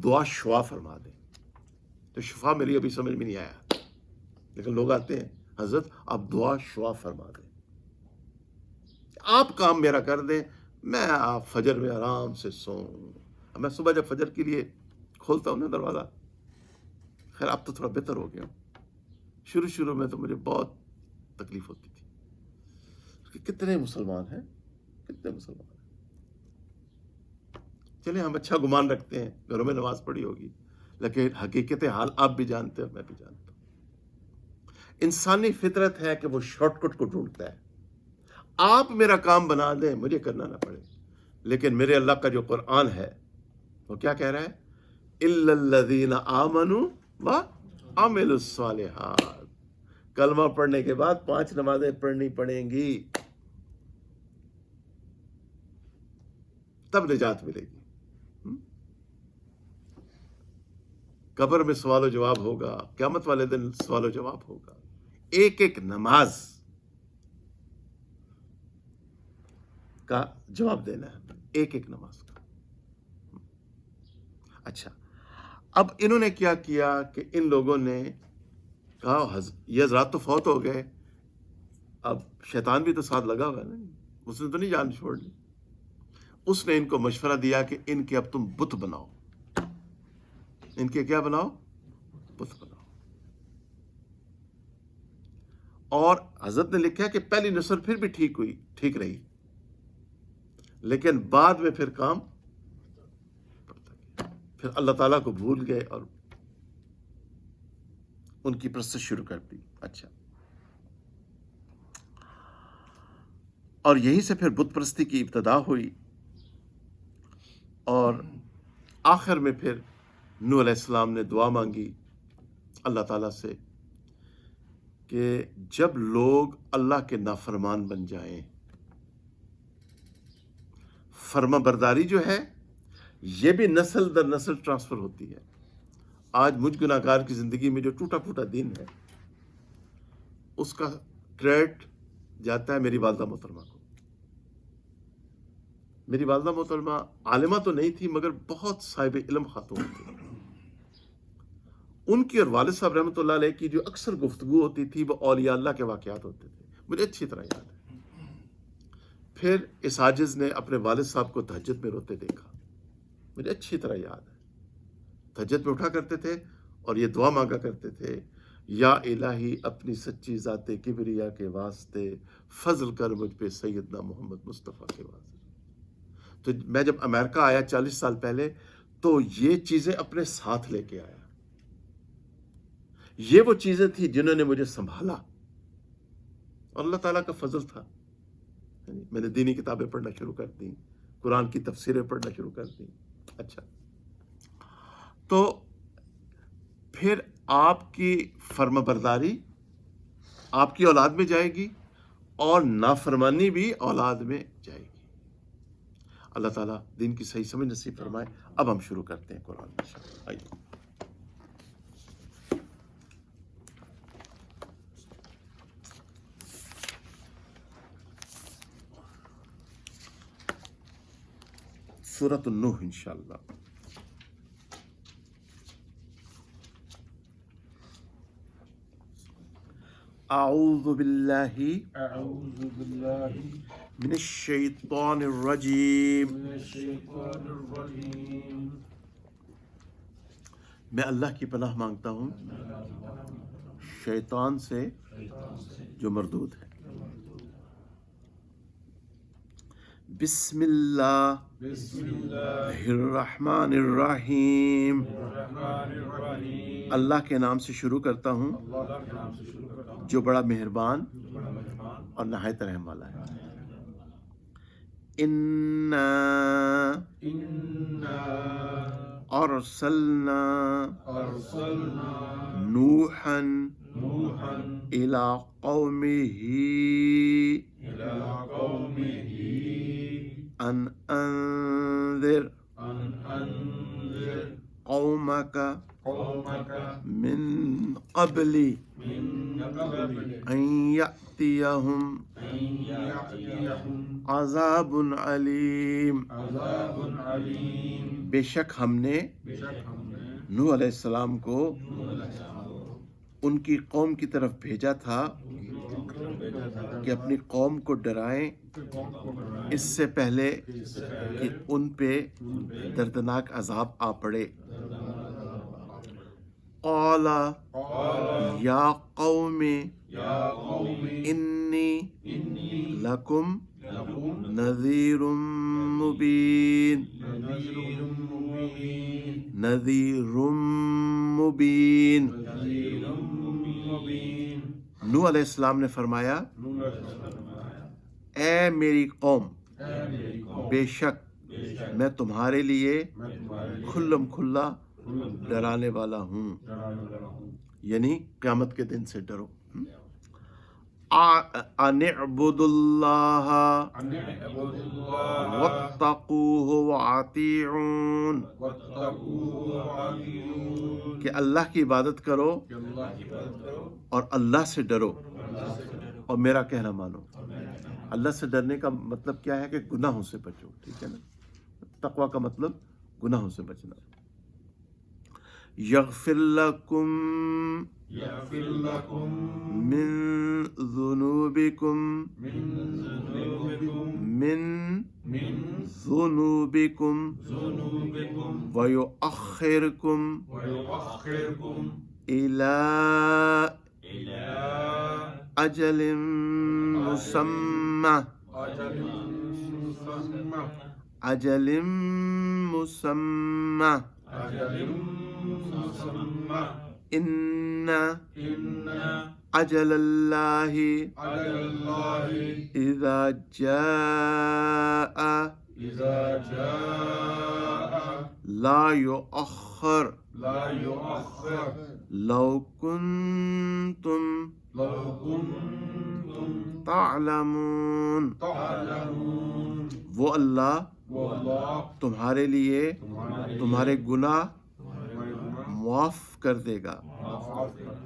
دعا شفا فرما دیں. تو شفا میری ابھی سمجھ میں نہیں آیا، لیکن لوگ آتے ہیں حضرت آپ دعا شفا فرما دیں، آپ کام میرا کر دیں، میں آپ فجر میں آرام سے سوؤں. میں صبح جب فجر کے لیے کھولتا ہوں نا دروازہ، خیر اب تو تھوڑا بہتر ہو گیا ہوں، شروع میں تو مجھے بہت تکلیف ہوتی تھی کہ کتنے مسلمان ہیں. چلے ہم اچھا گمان رکھتے ہیں، گھروں میں نماز پڑھی ہوگی، لیکن حقیقت حال آپ بھی جانتے ہیں اور میں بھی جانتا ہوں. انسانی فطرت ہے کہ وہ شارٹ کٹ کو ڈھونڈتا ہے. آپ میرا کام بنا دیں، مجھے کرنا نہ پڑے. لیکن میرے اللہ کا جو قرآن ہے وہ کیا کہہ رہا ہے؟ اِلَّا الَّذِينَ آمَنُوا وَعَمِلُوا الصَّالِحَاتِ. کلمہ پڑھنے کے بعد 5 نمازیں پڑھنی پڑیں گی، تب نجات ملے گی. قبر میں سوال و جواب ہوگا، قیامت والے دن سوال و جواب ہوگا. ایک نماز کا جواب دینا ہے، ایک نماز کا. اچھا، اب انہوں نے کیا کیا کہ ان لوگوں نے کہا یہ حضرات تو فوت ہو گئے، اب شیطان بھی تو ساتھ لگا ہوا ہے نا، اس نے تو نہیں جان چھوڑ لی. اس نے ان کو مشورہ دیا کہ ان کے اب تم بت بناؤ. ان کے کیا بناؤ؟ بت بناؤ. اور حضرت نے لکھا کہ پہلی نسل پھر بھی ٹھیک رہی، لیکن بعد میں پھر کام پڑتا گیا. پھر اللہ تعالیٰ کو بھول گئے اور ان کی پرستش شروع کر دی. اچھا، اور یہیں سے پھر بت پرستی کی ابتدا ہوئی. اور آخر میں پھر نوح علیہ السلام نے دعا مانگی اللہ تعالیٰ سے کہ جب لوگ اللہ کے نافرمان بن جائیں، فرما برداری جو ہے یہ بھی نسل در نسل ٹرانسفر ہوتی ہے. آج مجھ گناہ گار کی زندگی میں جو ٹوٹا پھوٹا دین ہے، اس کا کریڈٹ جاتا ہے میری والدہ محترمہ کو. میری والدہ محترمہ عالمہ تو نہیں تھی، مگر بہت صاحب علم خاتون تھی. ان کی اور والد صاحب رحمۃ اللہ علیہ کی جو اکثر گفتگو ہوتی تھی وہ اولیاء اللہ کے واقعات ہوتے تھے، مجھے اچھی طرح یاد ہے. پھر اس عاجز نے اپنے والد صاحب کو تہجد میں روتے دیکھا، مجھے اچھی طرح یاد ہے. تہجد میں اٹھا کرتے تھے اور یہ دعا مانگا کرتے تھے، یا الہی اپنی سچی ذات کبریا کے واسطے فضل کر مجھ پہ سیدنا محمد مصطفیٰ کے واسطے. تو میں جب امریکہ آیا 40 سال پہلے تو یہ چیزیں اپنے ساتھ لے کے آیا. یہ وہ چیزیں تھیں جنہوں نے مجھے سنبھالا، اور اللہ تعالیٰ کا فضل تھا. میں نے دینی کتابیں پڑھنا شروع کر دیں، قرآن کی تفسیریں پڑھنا شروع کر دیں. اچھا، تو پھر آپ کی فرما برداری آپ کی اولاد میں جائے گی اور نافرمانی بھی اولاد میں جائے گی. اللہ تعالیٰ دین کی صحیح سمجھ نصیب فرمائے. اب ہم شروع کرتے ہیں قرآن میں. آئیے. سورۃ النوح انشاءاللہ. اعوذ باللہ من الشیطان الرجیم. میں اللہ کی پناہ مانگتا ہوں شیطان سے جو مردود ہے. بسم اللہ الرحمن الرحیم. اللہ کے نام سے شروع کرتا ہوں جو بڑا مہربان اور نہایت رحم والا ہے. اِنَّا ارسلنا نوحا الى قومه ان انذر قومك من قبل ان يأتيهم عذاب علیم، بے شک ہم نے نوح علیہ السلام کو ان کی قوم کی طرف بھیجا تھا کہ اپنی قوم کو ڈرائیں اس سے پہلے کہ ان پہ دردناک عذاب آ پڑے۔ قال یا قوم انی لکم نذیر مبین، نذیر مبین۔ نوح علیہ السلام نے فرمایا اے میری قوم، بے شک میں تمہارے لیے کھلم کھلا ڈرانے والا ہوں، یعنی قیامت کے دن سے ڈرو۔ ان اعبدوا اللہ واتقوہ واطیعون، کہ اللہ کی عبادت کرو اور اللہ سے ڈرو اور میرا کہنا مانو۔ اللہ سے ڈرنے کا مطلب کیا ہے کہ گناہوں سے بچو، ٹھیک ہے نا؟ تقوی کا مطلب گناہوں سے بچنا۔ یغفر لکم من ذنوبکم ویؤخرکم الی اجل مسمى ان اجل اللہ اذا جاء لا يؤخر لو کنتم تعلمون۔ وہ اللہ تمہارے لیے تمہارے گناہ معاف کر دے گا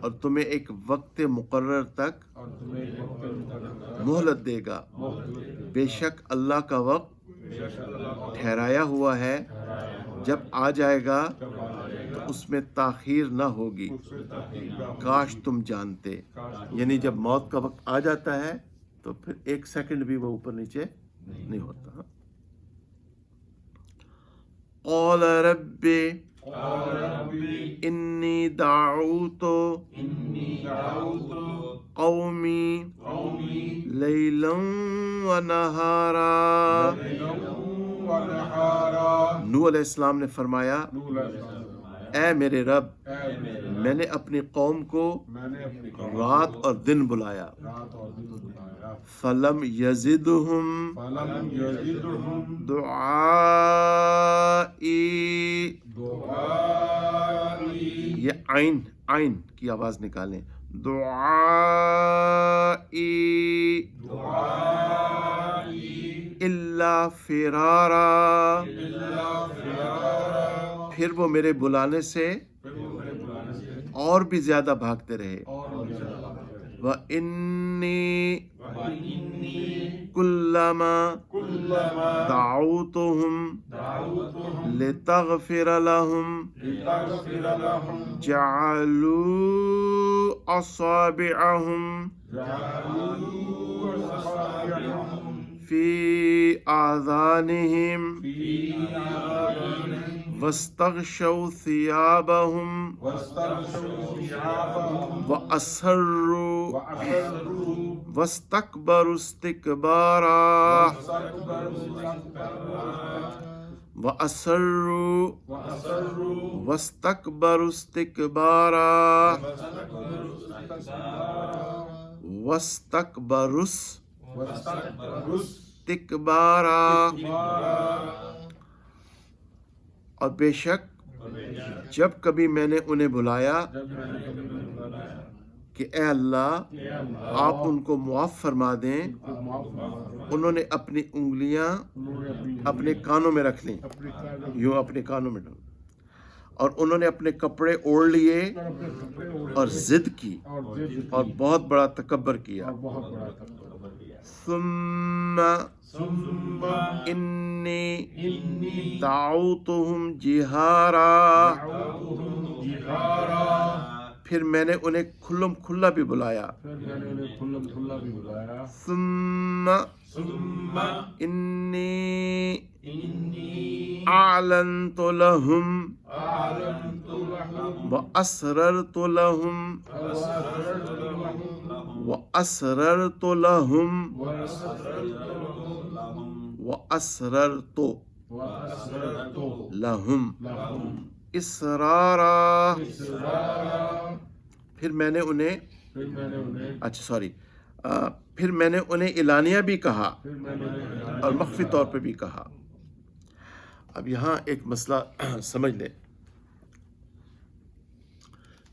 اور تمہیں ایک وقت مقرر تک مہلت دے گا۔ بے شک اللہ کا وقت ٹھہرایا ہوا ہے، جب آ جائے گا تو اس میں تاخیر نہ ہوگی، کاش تم جانتے۔ یعنی جب موت کا وقت آ جاتا ہے تو پھر ایک سیکنڈ بھی وہ اوپر نیچے نہیں ہوتا۔ قال رب انی دعوت قومی لیلا ونہارا۔ نوح علیہ السلام نے فرمایا اے میرے رب، میں نے اپنی قوم کو رات اور دن بلایا، فلم یزدہم دعائی، یہ عین کی آواز نکالیں، دعائی الا فرارا، پھر وہ میرے بلانے سے اور بھی زیادہ بھاگتے رہے۔ وَإِنِّي كُلَّمَا دعوتهم لتغفر لهم جعلوا أصابعهم في آذانهم واستغشوا ثيابهم وأصروا واستكبروا استكبارا وأصروا واستكبروا استكبارا واستكبروا استكبارا۔ اور بے شک جب کبھی میں نے انہیں بلایا کہ اے اللہ آپ ان کو معاف فرما دیں، انہوں نے اپنی انگلیاں اپنے کانوں میں رکھ لیں، یوں اپنے کانوں میں ڈال، اور انہوں نے اپنے کپڑے اوڑھ لیے اور ضد کی اور بہت بڑا تکبر کیا۔ ثم انی دعوتہم جہارا، پھر میں نے انہیں کھلم کھلا بھی بلایا. ثم انی اعلنت لہم واسررت لہم واسررت لہم واسررت لہم اسرارا، پھر میں نے انہیں پھر میں نے انہیں اعلانیہ بھی کہا اور مخفی طور پہ بھی کہا. اب یہاں ایک مسئلہ سمجھ لیں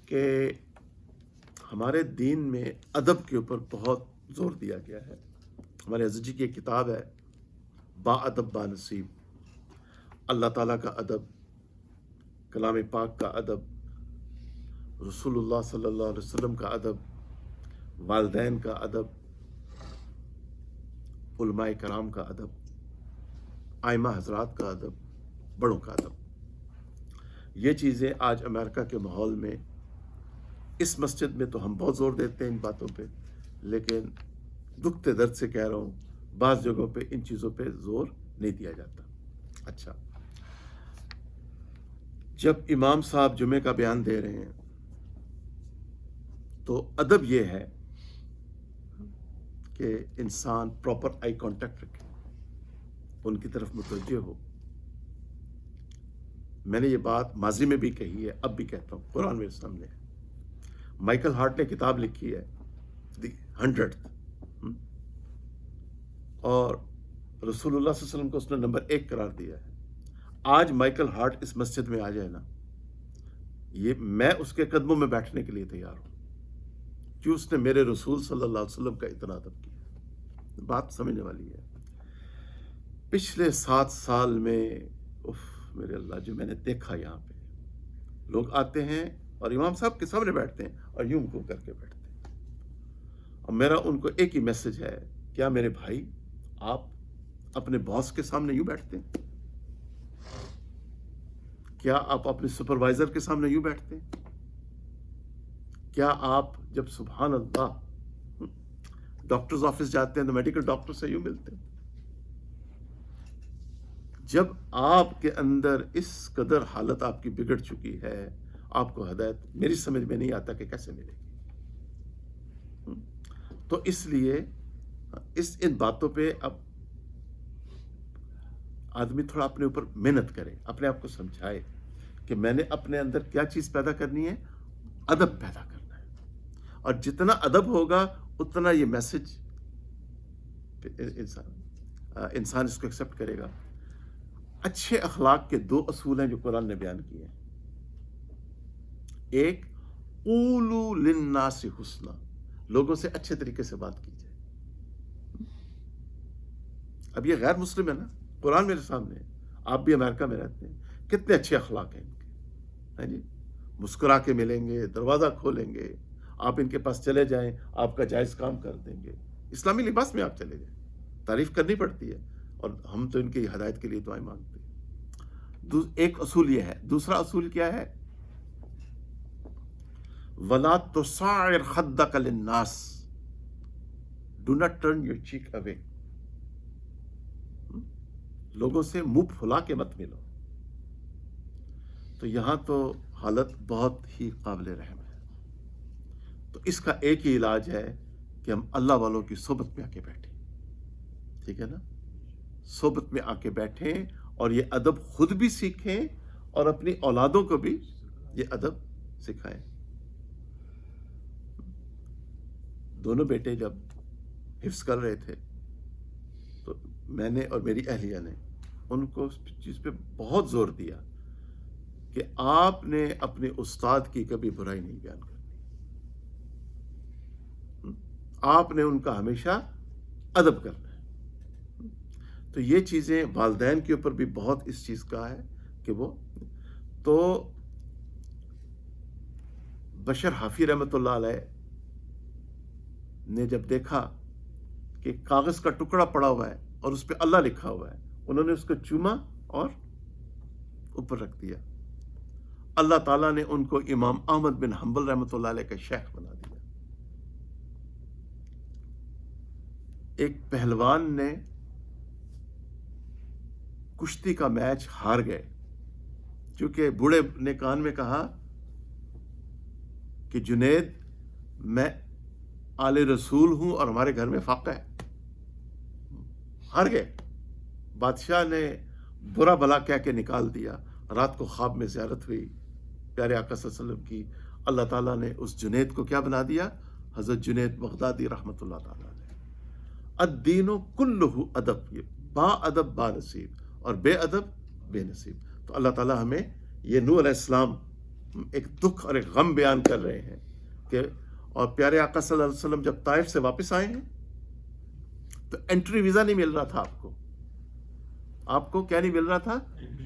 کہ ہمارے دین میں ادب کے اوپر بہت زور دیا گیا ہے. ہمارے حضرت جی کی ایک کتاب ہے با ادب با نصیب، اللہ تعالیٰ کا ادب، کلام پاک کا ادب، رسول اللہ صلی اللہ علیہ وسلم کا ادب، والدین کا ادب، علماء کرام کا ادب، ائمہ حضرات کا ادب، بڑوں کا ادب. یہ چیزیں آج امریکہ کے ماحول میں، اس مسجد میں تو ہم بہت زور دیتے ہیں ان باتوں پہ، لیکن دکھتے درد سے کہہ رہا ہوں بعض جگہوں پہ ان چیزوں پہ زور نہیں دیا جاتا. اچھا، جب امام صاحب جمعے کا بیان دے رہے ہیں تو ادب یہ ہے کہ انسان پراپر آئی کانٹیکٹ رکھے، ان کی طرف متوجہ ہو. میں نے یہ بات ماضی میں بھی کہی ہے، اب بھی کہتا ہوں، قرآن میرے سامنے ہے. مائیکل ہارٹ نے کتاب لکھی ہے دی 100، اور رسول اللہ صلی اللہ علیہ وسلم کو اس نے نمبر 1 قرار دیا ہے. آج مائیکل ہارٹ اس مسجد میں آ جائے نا، یہ میں اس کے قدموں میں بیٹھنے کے لیے تیار ہوں، کہ اس نے میرے رسول صلی اللہ علیہ وسلم کا اتنا ادب کیا. بات سمجھنے والی ہے. پچھلے 7 سال میں میرے اللہ، جو میں نے دیکھا یہاں پہ لوگ آتے ہیں اور امام صاحب کے سامنے بیٹھتے ہیں اور یوں کو کر کے بیٹھتے ہیں. اور میرا ان کو ایک ہی میسج ہے، کیا میرے بھائی آپ اپنے باس کے سامنے یوں بیٹھتے ہیں؟ کیا آپ اپنے سپروائزر کے سامنے یوں بیٹھتے ہیں؟ کیا آپ جب سبحان اللہ ڈاکٹرز آفس جاتے ہیں تو میڈیکل ڈاکٹر سے یوں ملتے ہیں؟ جب آپ کے اندر اس قدر حالت آپ کی بگڑ چکی ہے، آپ کو ہدایت میری سمجھ میں نہیں آتا کہ کیسے ملے گی. تو اس لیے ان باتوں پہ اب آدمی تھوڑا اپنے اوپر محنت کرے، اپنے آپ کو سمجھائے کہ میں نے اپنے اندر کیا چیز پیدا کرنی ہے، ادب پیدا کرنا ہے. اور جتنا ادب ہوگا اتنا یہ میسج انسان اس کو ایکسیپٹ کرے گا. اچھے اخلاق کے 2 اصول ہیں جو قرآن نے بیان کیے ہیں. ایک، قولوا للناس حسنا، لوگوں سے اچھے طریقے سے بات کیجیے. اب یہ غیر مسلم ہے نا، قرآن میرے سامنے ہے، آپ بھی امریکہ میں رہتے ہیں، کتنے اچھے اخلاق ہیں ان کے، ہاں جی. مسکرا کے ملیں گے، دروازہ کھولیں گے، آپ ان کے پاس چلے جائیں آپ کا جائز کام کر دیں گے. اسلامی لباس میں آپ چلے جائیں، تعریف کرنی پڑتی ہے، اور ہم تو ان کی ہدایت کے لیے دعائیں مانگتے ہیں. ایک اصول یہ ہے. دوسرا اصول کیا ہے؟ وَلَا تُصَعِّرْ خَدَّكَ لِلنَّاسِ، do not turn your cheek away, لوگوں سے منہ پھلا کے مت ملو. تو یہاں تو حالت بہت ہی قابل رحم ہے. تو اس کا ایک ہی علاج ہے کہ ہم اللہ والوں کی صحبت میں آ کے بیٹھیں. ٹھیک ہے نا؟ صحبت میں آ کے بیٹھیں اور یہ ادب خود بھی سیکھیں اور اپنی اولادوں کو بھی یہ ادب سکھائیں. دونوں بیٹے جب حفظ کر رہے تھے تو میں نے اور میری اہلیہ نے ان کو اس چیز پہ بہت زور دیا کہ آپ نے اپنے استاد کی کبھی برائی نہیں بیان کرنی، آپ نے ان کا ہمیشہ ادب کرنا ہے. تو یہ چیزیں والدین کے اوپر بھی بہت اس چیز کا ہے کہ وہ تو بشر حافی رحمۃ اللہ علیہ نے جب دیکھا کہ کاغذ کا ٹکڑا پڑا ہوا ہے اور اس پہ اللہ لکھا ہوا ہے، انہوں نے اس کو چوما اور اوپر رکھ دیا. اللہ تعالیٰ نے ان کو امام احمد بن حنبل رحمۃ اللہ علیہ کا شیخ بنا دیا. ایک پہلوان نے کشتی کا میچ ہار گئے، کیونکہ بوڑھے نے کان میں کہا کہ جنید میں آل رسول ہوں اور ہمارے گھر میں فاقہ ہے. ہار گئے. بادشاہ نے برا بلا کہہ کے نکال دیا. رات کو خواب میں زیارت ہوئی پیارے آقا صلی اللہ علیہ وسلم کی. اللہ تعالیٰ نے اس جنید کو کیا بنا دیا؟ حضرت جنید بغدادی رحمۃ اللہ تعالیٰ نے. الدین کلہ ادب، یہ با ادب با نصیب اور بے ادب بے نصیب. تو اللہ تعالیٰ ہمیں یہ نوح علیہ السلام ایک دکھ اور ایک غم بیان کر رہے ہیں کہ اور پیارے آقا صلی اللہ علیہ وسلم جب طائف سے واپس آئے ہیں تو انٹری ویزا نہیں مل رہا تھا. آپ کو کیا نہیں مل رہا تھا؟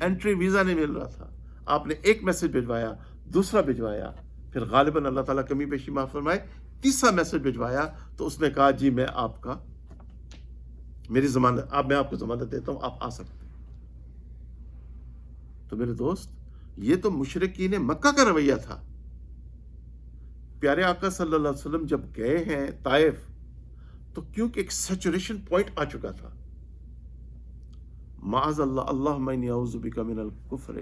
انٹری ویزا نہیں مل رہا تھا. آپ نے ایک میسج بھجوایا، دوسرا بھجوایا، پھر غالباً اللہ تعالیٰ کمی بیشی معاف فرمائے تیسرا میسج بھجوایا تو اس نے کہا جی میں آپ کا میری ضمانت میں آپ کو ضمانت دیتا ہوں، آپ آ سکتے ہیں. تو میرے دوست یہ تو مشرکین مکہ کا رویہ تھا. پیارے آقا صلی اللہ علیہ وسلم جب گئے ہیں طائف تو کیونکہ ایک سیچوریشن پوائنٹ آ چکا تھا. معاذ اللہ اللہم انی اعوذ بک من الکفر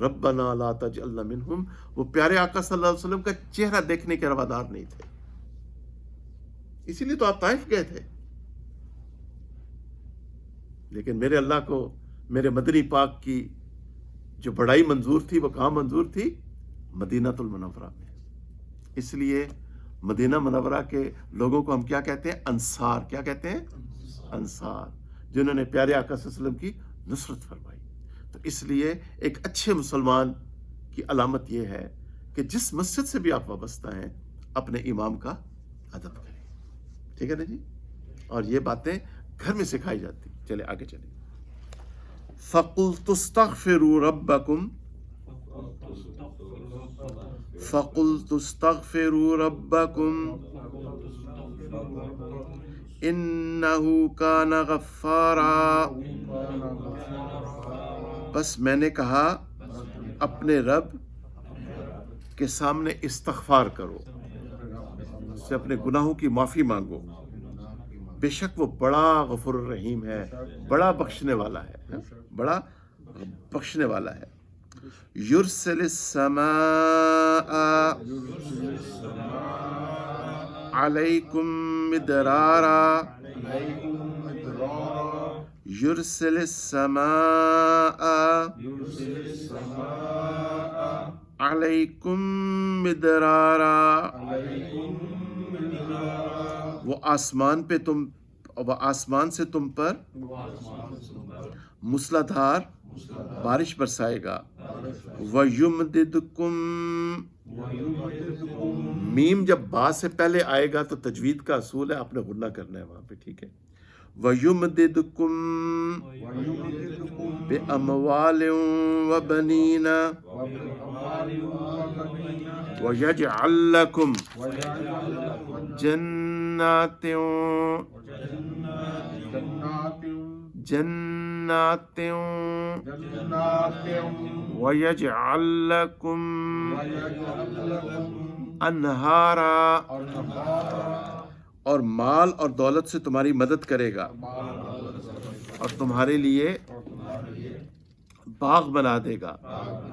ربنا لا تجعلنا منہم. وہ پیارے آقا صلی اللہ علیہ وسلم کا چہرہ دیکھنے کے روادار نہیں تھے، اسی لیے تو آپ طائف گئے تھے. لیکن میرے اللہ کو میرے مدنی پاک کی جو بڑائی منظور تھی وہ کہاں منظور تھی؟ مدینہ المنورہ میں. اس لیے مدینہ منورہ کے لوگوں کو ہم کیا کہتے ہیں؟ انصار. کیا کہتے ہیں؟ انصار، جنہوں نے پیارے آقا صلی اللہ علیہ وسلم کی نصرت فرمائی. تو اس لیے ایک اچھے مسلمان کی علامت یہ ہے کہ جس مسجد سے بھی آپ وابستہ ہیں اپنے امام کا ادب کریں. ٹھیک ہے نا جی؟ اور یہ باتیں گھر میں سکھائی جاتی. چلے آگے چلیں. فَقُلْتُ اسْتَغْفِرُوا رَبَّكُمْ فَقُلْتُ اسْتَغْفِرُوا رَبَّكُمْ إِنَّهُ كَانَ غَفَّارًا. بس میں نے کہا اپنے رب کے سامنے استغفار کرو، اس سے اپنے گناہوں کی معافی مانگو، بے شک وہ بڑا غفور الرحیم ہے، بڑا بخشنے والا ہے، بڑا بخشنے والا ہے. یرسل السماء علیکم مدرارا یرسل السماء علیکم مدرارا. وہ آسمان پہ آسمان سے تم پر موسلادھار بارش برسائے گا. وَيُمْدِدْكُمْ، میم جب با سے پہلے آئے گا تو تجوید کا اصول ہے، آپ نے غنہ کرنا ہے وہاں پہ. ٹھیک ہے. وَيُمْدِدْكُمْ بِأَمْوَالٍ وَبَنِينَ وَيَجْعَلْ لَكُمْ جَنَّاتٍ وَيَجْعَلْ لَكُمْ انہارا، اور مال اور دولت سے تمہاری مدد کرے گا اور تمہارے لیے باغ بنا دے گا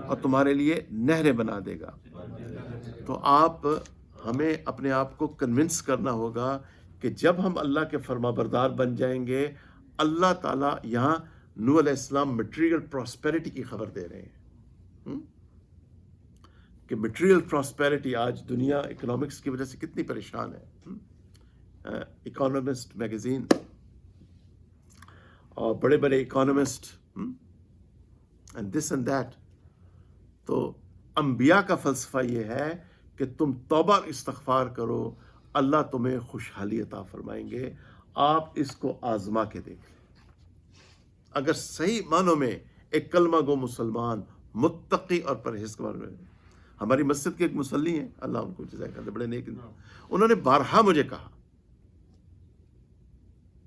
اور تمہارے لیے نہریں بنا دے گا. تو آپ ہمیں اپنے آپ کو کنونس کرنا ہوگا کہ جب ہم اللہ کے فرما بردار بن جائیں گے، اللہ تعالیٰ یہاں نوح علیہ السلام مٹیریل پراسپیرٹی کی خبر دے رہے ہیں کہ مٹیریل پراسپیرٹی آج دنیا اکنامکس کی وجہ سے کتنی پریشان ہے. اکانومسٹ میگزین اور بڑے بڑے economist and this and that. تو انبیاء کا فلسفہ یہ ہے کہ تم توبہ استغفار کرو، اللہ تمہیں خوشحالی عطا فرمائیں گے. آپ اس کو آزما کے دیکھیں. اگر صحیح معنوں میں ایک کلمہ گو مسلمان، متقی اور پرہیزگار ہے. ہماری مسجد کے ایک مصلی ہیں، اللہ ان کو جزائے خیر، بڑے نیک، انہوں نے بارہا مجھے کہا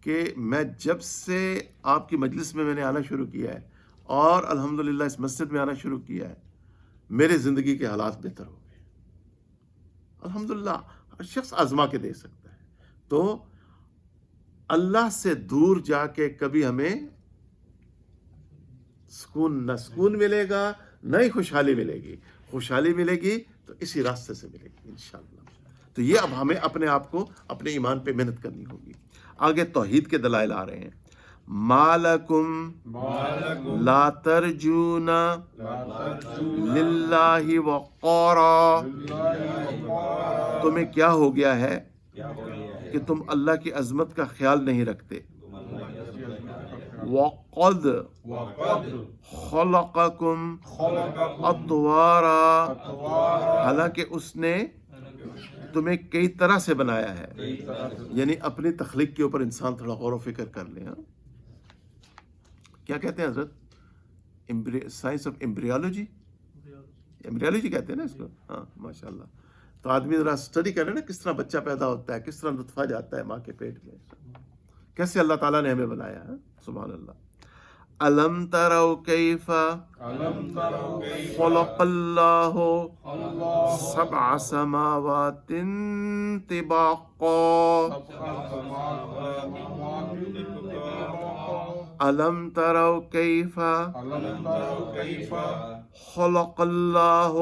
کہ میں جب سے آپ کی مجلس میں نے آنا شروع کیا ہے اور الحمدللہ اس مسجد میں آنا شروع کیا ہے، میرے زندگی کے حالات بہتر ہو گئے. الحمدللہ ہر شخص آزما کے دیکھ سکتا ہے. تو اللہ سے دور جا کے کبھی ہمیں سکون ملے گا، نہ ہی خوشحالی ملے گی. خوشحالی ملے گی تو اسی راستے سے ملے گی انشاءاللہ. تو یہ اب ہمیں اپنے آپ کو اپنے ایمان پہ محنت کرنی ہوگی. آگے توحید کے دلائل آ رہے ہیں. مالکم لا ترجون للہ وقارا، تمہیں کیا ہو گیا ہے کہ تم اللہ کی عظمت کا خیال نہیں رکھتے. وقد خلقکم اطوارا، حالانکہ اس نے تمہیں کئی طرح سے بنایا ہے. یعنی اپنی تخلیق کے اوپر انسان تھوڑا غور و فکر کر لے. کیا کہتے ہیں حضرت؟ سائنس آف ایمبریولوجی کہتے ہیں نا اس کو. ہاں ماشاء اللہ. تو آدمی ذرا اسٹڈی کرے نا کس طرح بچہ پیدا ہوتا ہے، کس طرح نطفہ جاتا ہے ماں کے پیٹ میں، کیسے اللہ تعالیٰ نے ہمیں بنایا ہے. سبحان اللہ. الم تروا کیف خلق اللہ سبع سماوات طباقا. الم تروا کیف خلق اللہ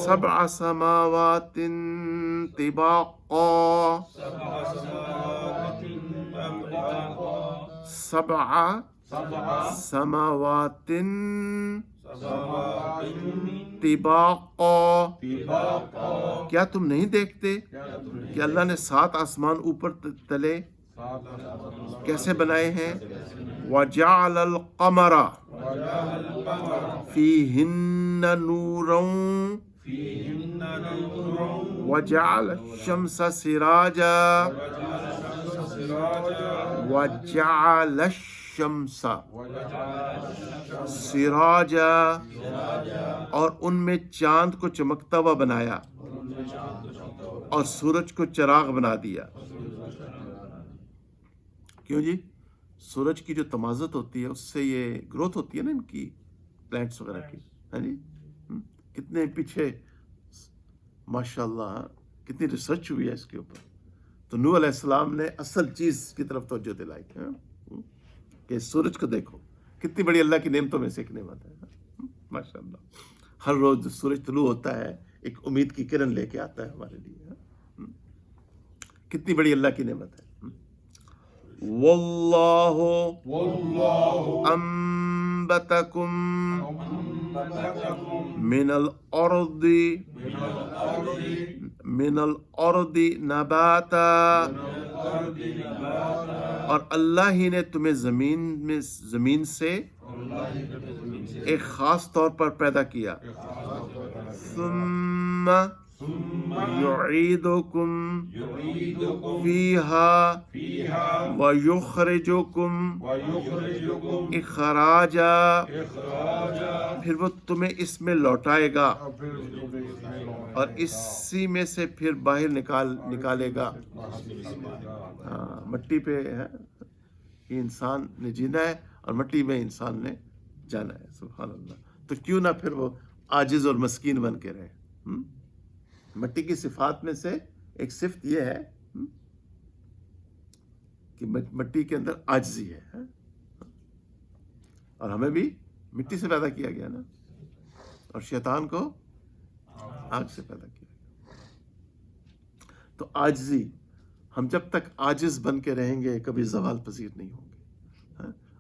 سبع سماوات طباقا. سبع سماوات طباقا. کیا تم نہیں دیکھتے کہ اللہ نے 7 آسمان اوپر تلے کیسے بنائے ہیں؟ وَجَعَلَ الْقَمَرَ فِيهِنَّ نُورًا وَجَعَلَ الشَّمْسَ سِرَاجًا وَجَعَلَ الشَّمْسَ سِرَاجًا، اور ان میں چاند کو چمکتا ہوا بنایا اور سورج کو چراغ بنا دیا. کیوں جی؟ سورج کی جو تمازت ہوتی ہے اس سے یہ گروتھ ہوتی ہے نا ان کی پلانٹس وغیرہ کی. ہاں جی، کتنے پیچھے ماشاءاللہ کتنی ریسرچ ہوئی ہے اس کے اوپر. تو نوح علیہ السلام نے اصل چیز کی طرف توجہ دلائی کہ سورج کو دیکھو، کتنی بڑی اللہ کی نعمتوں میں سے ایک نعمت ہے. ماشاءاللہ ہر روز سورج طلوع ہوتا ہے ایک امید کی کرن لے کے آتا ہے ہمارے لیے. کتنی بڑی اللہ کی نعمت ہے. واللہ انبتکم من الارض نباتا، اور اللہ ہی نے تمہیں زمین سے ایک خاص طور پر پیدا کیا. ثم یعیدکم فیہا ویخرجکم اخراجا، پھر وہ تمہیں اس میں لوٹائے گا اور اسی میں سے پھر باہر نکالے گا. مٹی پہ ہے کہ انسان نے جینا ہے اور مٹی میں انسان نے جانا ہے. سبحان اللہ. تو کیوں نہ پھر وہ عاجز اور مسکین بن کے رہے. مٹی کی صفات میں سے ایک صفت یہ ہے کہ مٹی کے اندر عاجزی ہے، اور ہمیں بھی مٹی سے پیدا کیا گیا نا، اور شیطان کو آگ سے پیدا کیا گیا. تو عاجزی، ہم جب تک عاجز بن کے رہیں گے کبھی زوال پذیر نہیں ہوں گے.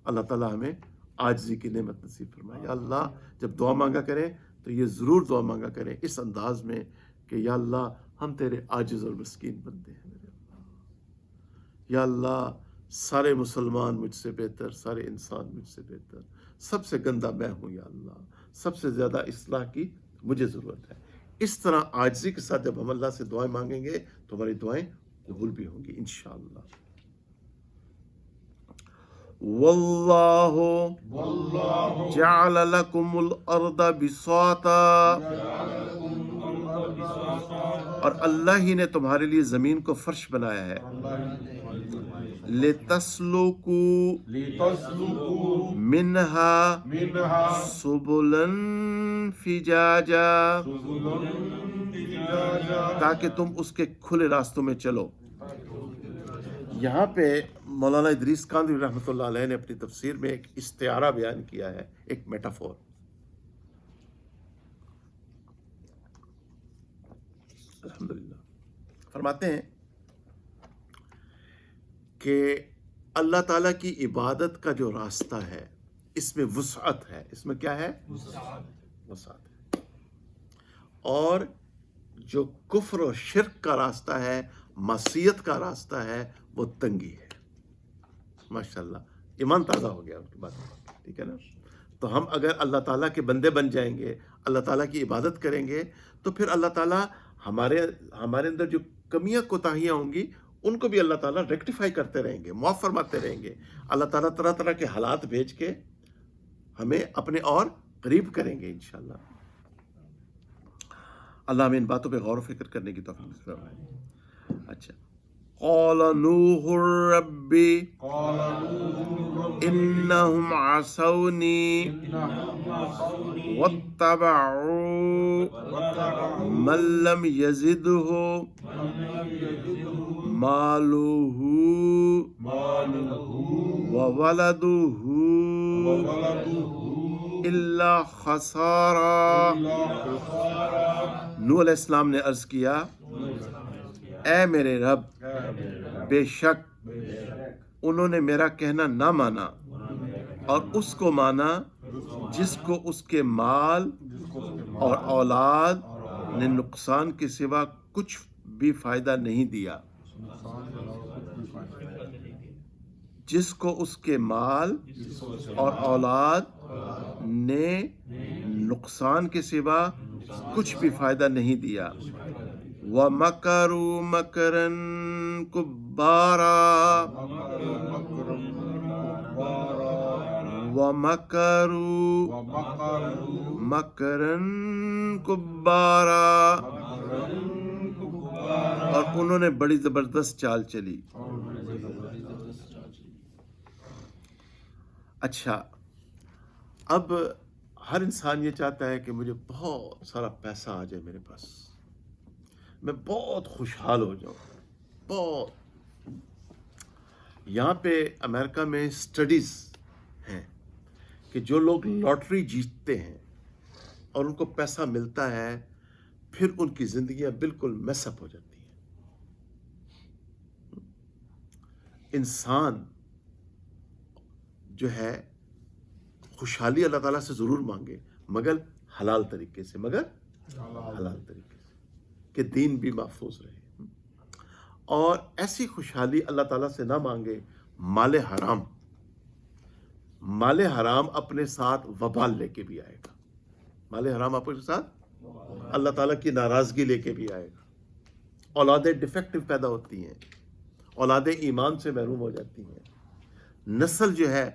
اللہ تعالیٰ ہمیں عاجزی کی نعمت نصیب فرمائے. یا اللہ جب دعا مانگا کریں تو یہ ضرور دعا مانگا کریں اس انداز میں کہ یا اللہ ہم تیرے عاجز اور مسکین بندے ہیں میرے اللہ. یا اللہ سارے مسلمان مجھ سے بہتر، سارے انسان مجھ سے بہتر، سب سے گندہ میں ہوں. یا اللہ سب سے زیادہ اصلاح کی مجھے ضرورت ہے. اس طرح عاجزی کے ساتھ جب ہم اللہ سے دعائیں مانگیں گے تو ہماری دعائیں قبول بھی ہوں گی انشاءاللہ. واللہ جعل لکم الارض بساطا، اور اللہ ہی نے تمہارے لیے زمین کو فرش بنایا ہے. لِتَسْلُكُوا مِنْهَا سُبُلًا فِجَاجًا تاکہ تم اس کے کھلے راستوں میں چلو. یہاں پہ مولانا ادریس کاندھی رحمۃ اللہ علیہ نے اپنی تفسیر میں ایک استعارہ بیان کیا ہے، ایک میٹافور. الحمدللہ فرماتے ہیں کہ اللہ تعالیٰ کی عبادت کا جو راستہ ہے اس میں وسعت ہے. اس میں کیا ہے؟ وسعت ہے. اور جو کفر و شرک کا راستہ ہے، معصیت کا راستہ ہے، وہ تنگی ہے. ماشاءاللہ ایمان تازہ ہو گیا ان کی بات. ٹھیک ہے نا؟ تو ہم اگر اللہ تعالیٰ کے بندے بن جائیں گے، اللہ تعالیٰ کی عبادت کریں گے، تو پھر اللہ تعالیٰ ہمارے اندر جو کمیاں کوتاہیاں ہوں گی ان کو بھی اللہ تعالیٰ ریکٹیفائی کرتے رہیں گے، معاف فرماتے رہیں گے. اللہ تعالیٰ طرح طرح کے حالات بھیج کے ہمیں اپنے اور قریب کریں گے انشاءاللہ. اللہ ہمیں ان باتوں پہ غور و فکر کرنے کی توفیق فرمائے. اچھا، قال نوح رب انہم عصونی واتبعوا من لم یزدہ مالہ وولدہ الا خسارا. نوح علیہ السلام نے عرض کیا، اے میرے رب، بے شک انہوں نے میرا کہنا نہ مانا اور اس کو مانا جس کو اس کے مال اور اولاد نے نقصان کے سوا کچھ بھی فائدہ نہیں دیا. جس کو اس کے مال اور اولاد نے نقصان کے سوا کچھ بھی فائدہ نہیں دیا. وَمَكَرُوا مَكْرًا كُبَّارًا وَمَكَرُوا مَكْرًا كُبَّارًا اور انہوں نے بڑی زبردست چال چلی. اچھا، اب ہر انسان یہ چاہتا ہے کہ مجھے بہت سارا پیسہ آ جائے میرے پاس، میں بہت خوشحال ہو جاؤں. بہت یہاں پہ امریکہ میں سٹڈیز ہیں کہ جو لوگ لاٹری جیتتے ہیں اور ان کو پیسہ ملتا ہے، پھر ان کی زندگیاں بالکل میس اپ ہو جاتی ہیں. انسان جو ہے خوشحالی اللہ تعالیٰ سے ضرور مانگے، مگر حلال طریقے سے، کہ دین بھی محفوظ رہے. اور ایسی خوشحالی اللہ تعالیٰ سے نہ مانگے مال حرام اپنے ساتھ وبال لے کے بھی آئے گا. مال حرام اپنے ساتھ اللہ تعالیٰ کی ناراضگی لے کے بھی آئے گا. اولادیں ڈیفیکٹو پیدا ہوتی ہیں، اولادیں ایمان سے محروم ہو جاتی ہیں، نسل جو ہے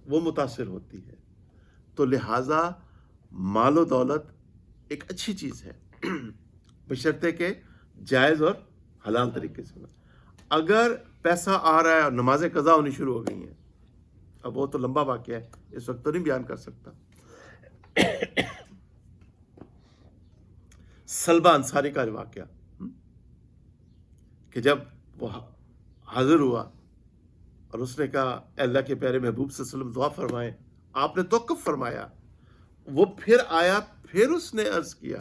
وہ متاثر ہوتی ہے. تو لہٰذا مال و دولت ایک اچھی چیز ہے، بشرطے کہ جائز اور حلال طریقے سے. اگر پیسہ آ رہا ہے اور نمازیں قضا ہونی شروع ہو گئی ہیں، اب وہ تو لمبا واقعہ ہے، اس وقت تو نہیں بیان کر سکتا. سلبہ انصاری کا واقعہ کہ جب وہ حاضر ہوا اور اس نے کہا اے اللہ کے پیارے محبوب صلی اللہ علیہ وسلم دعا فرمائیں، آپ نے توقف فرمایا. وہ پھر آیا، پھر اس نے عرض کیا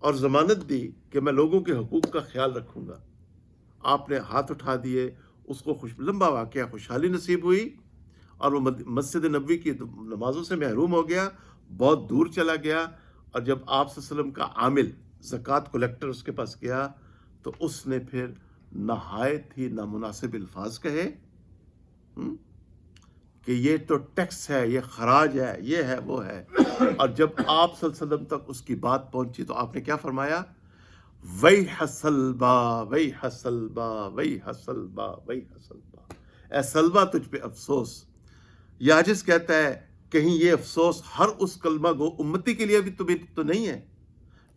اور ضمانت دی کہ میں لوگوں کے حقوق کا خیال رکھوں گا. آپ نے ہاتھ اٹھا دیے، اس کو لمبا واقعہ، خوشحالی نصیب ہوئی اور وہ مسجد نبوی کی نمازوں سے محروم ہو گیا، بہت دور چلا گیا. اور جب آپ صلی اللہ علیہ وسلم کا عامل، زکوٰۃ کلیکٹر اس کے پاس گیا تو اس نے پھر نہایت ہی نامناسب الفاظ کہے کہ یہ تو ٹیکس ہے، یہ خراج ہے، یہ ہے، وہ ہے. اور جب آپ صلی اللہ علیہ وسلم تک اس کی بات پہنچی تو آپ نے کیا فرمایا؟ وَيْحَ سَلْبَا وَيْحَ سَلْبَا وَيْحَ سَلْبَا وَيْحَ سَلْبَا، اے سلبا تجھ پہ افسوس. یاجز کہتا ہے کہیں یہ افسوس ہر اس کلمہ گو امتی کے لیے بھی تو نہیں ہے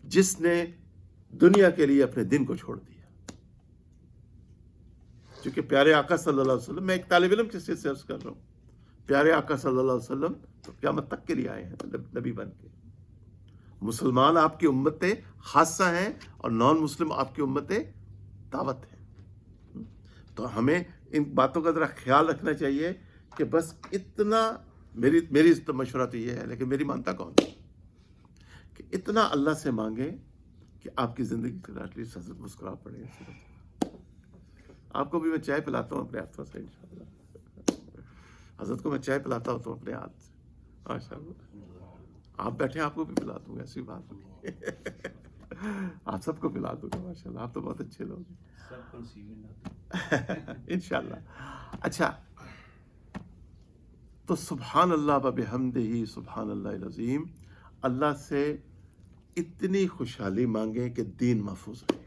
جس نے دنیا کے لیے اپنے دن کو چھوڑ دیا. چونکہ پیارے آقا صلی اللہ علیہ وسلم، میں ایک طالب علم کی حیثیت سے عرض کر رہا ہوں، پیارے آقا صلی اللہ علیہ وسلم تو قیامت تک کے لیے آئے ہیں نبی بن کے. مسلمان آپ کی امت خاصہ ہیں اور نان مسلم آپ کی امت دعوت ہے. تو ہمیں ان باتوں کا ذرا خیال رکھنا چاہیے کہ بس اتنا، میری تو مشورہ تو یہ ہے، لیکن میری مانتا کون ہے، کہ اتنا اللہ سے مانگے کہ آپ کی زندگی کے لیے حضرت مسکرا پڑے. آپ کو بھی میں چائے پلاتا ہوں اپنے ہاتھوں سے انشاءاللہ. حضرت کو میں چائے پلاتا ہوں تو اپنے ہاتھ سے ماشاءاللہ. آپ بیٹھے آپ کو بھی پلا دوں گا، ایسی بات نہیں. آپ سب کو پلا دوں گا ماشاءاللہ. آپ تو بہت اچھے لوگ ہیں انشاءاللہ. اچھا، تو سبحان اللہ و بحمدہ سبحان اللہ العظیم، اللہ سے اتنی خوشحالی مانگیں کہ دین محفوظ رہے.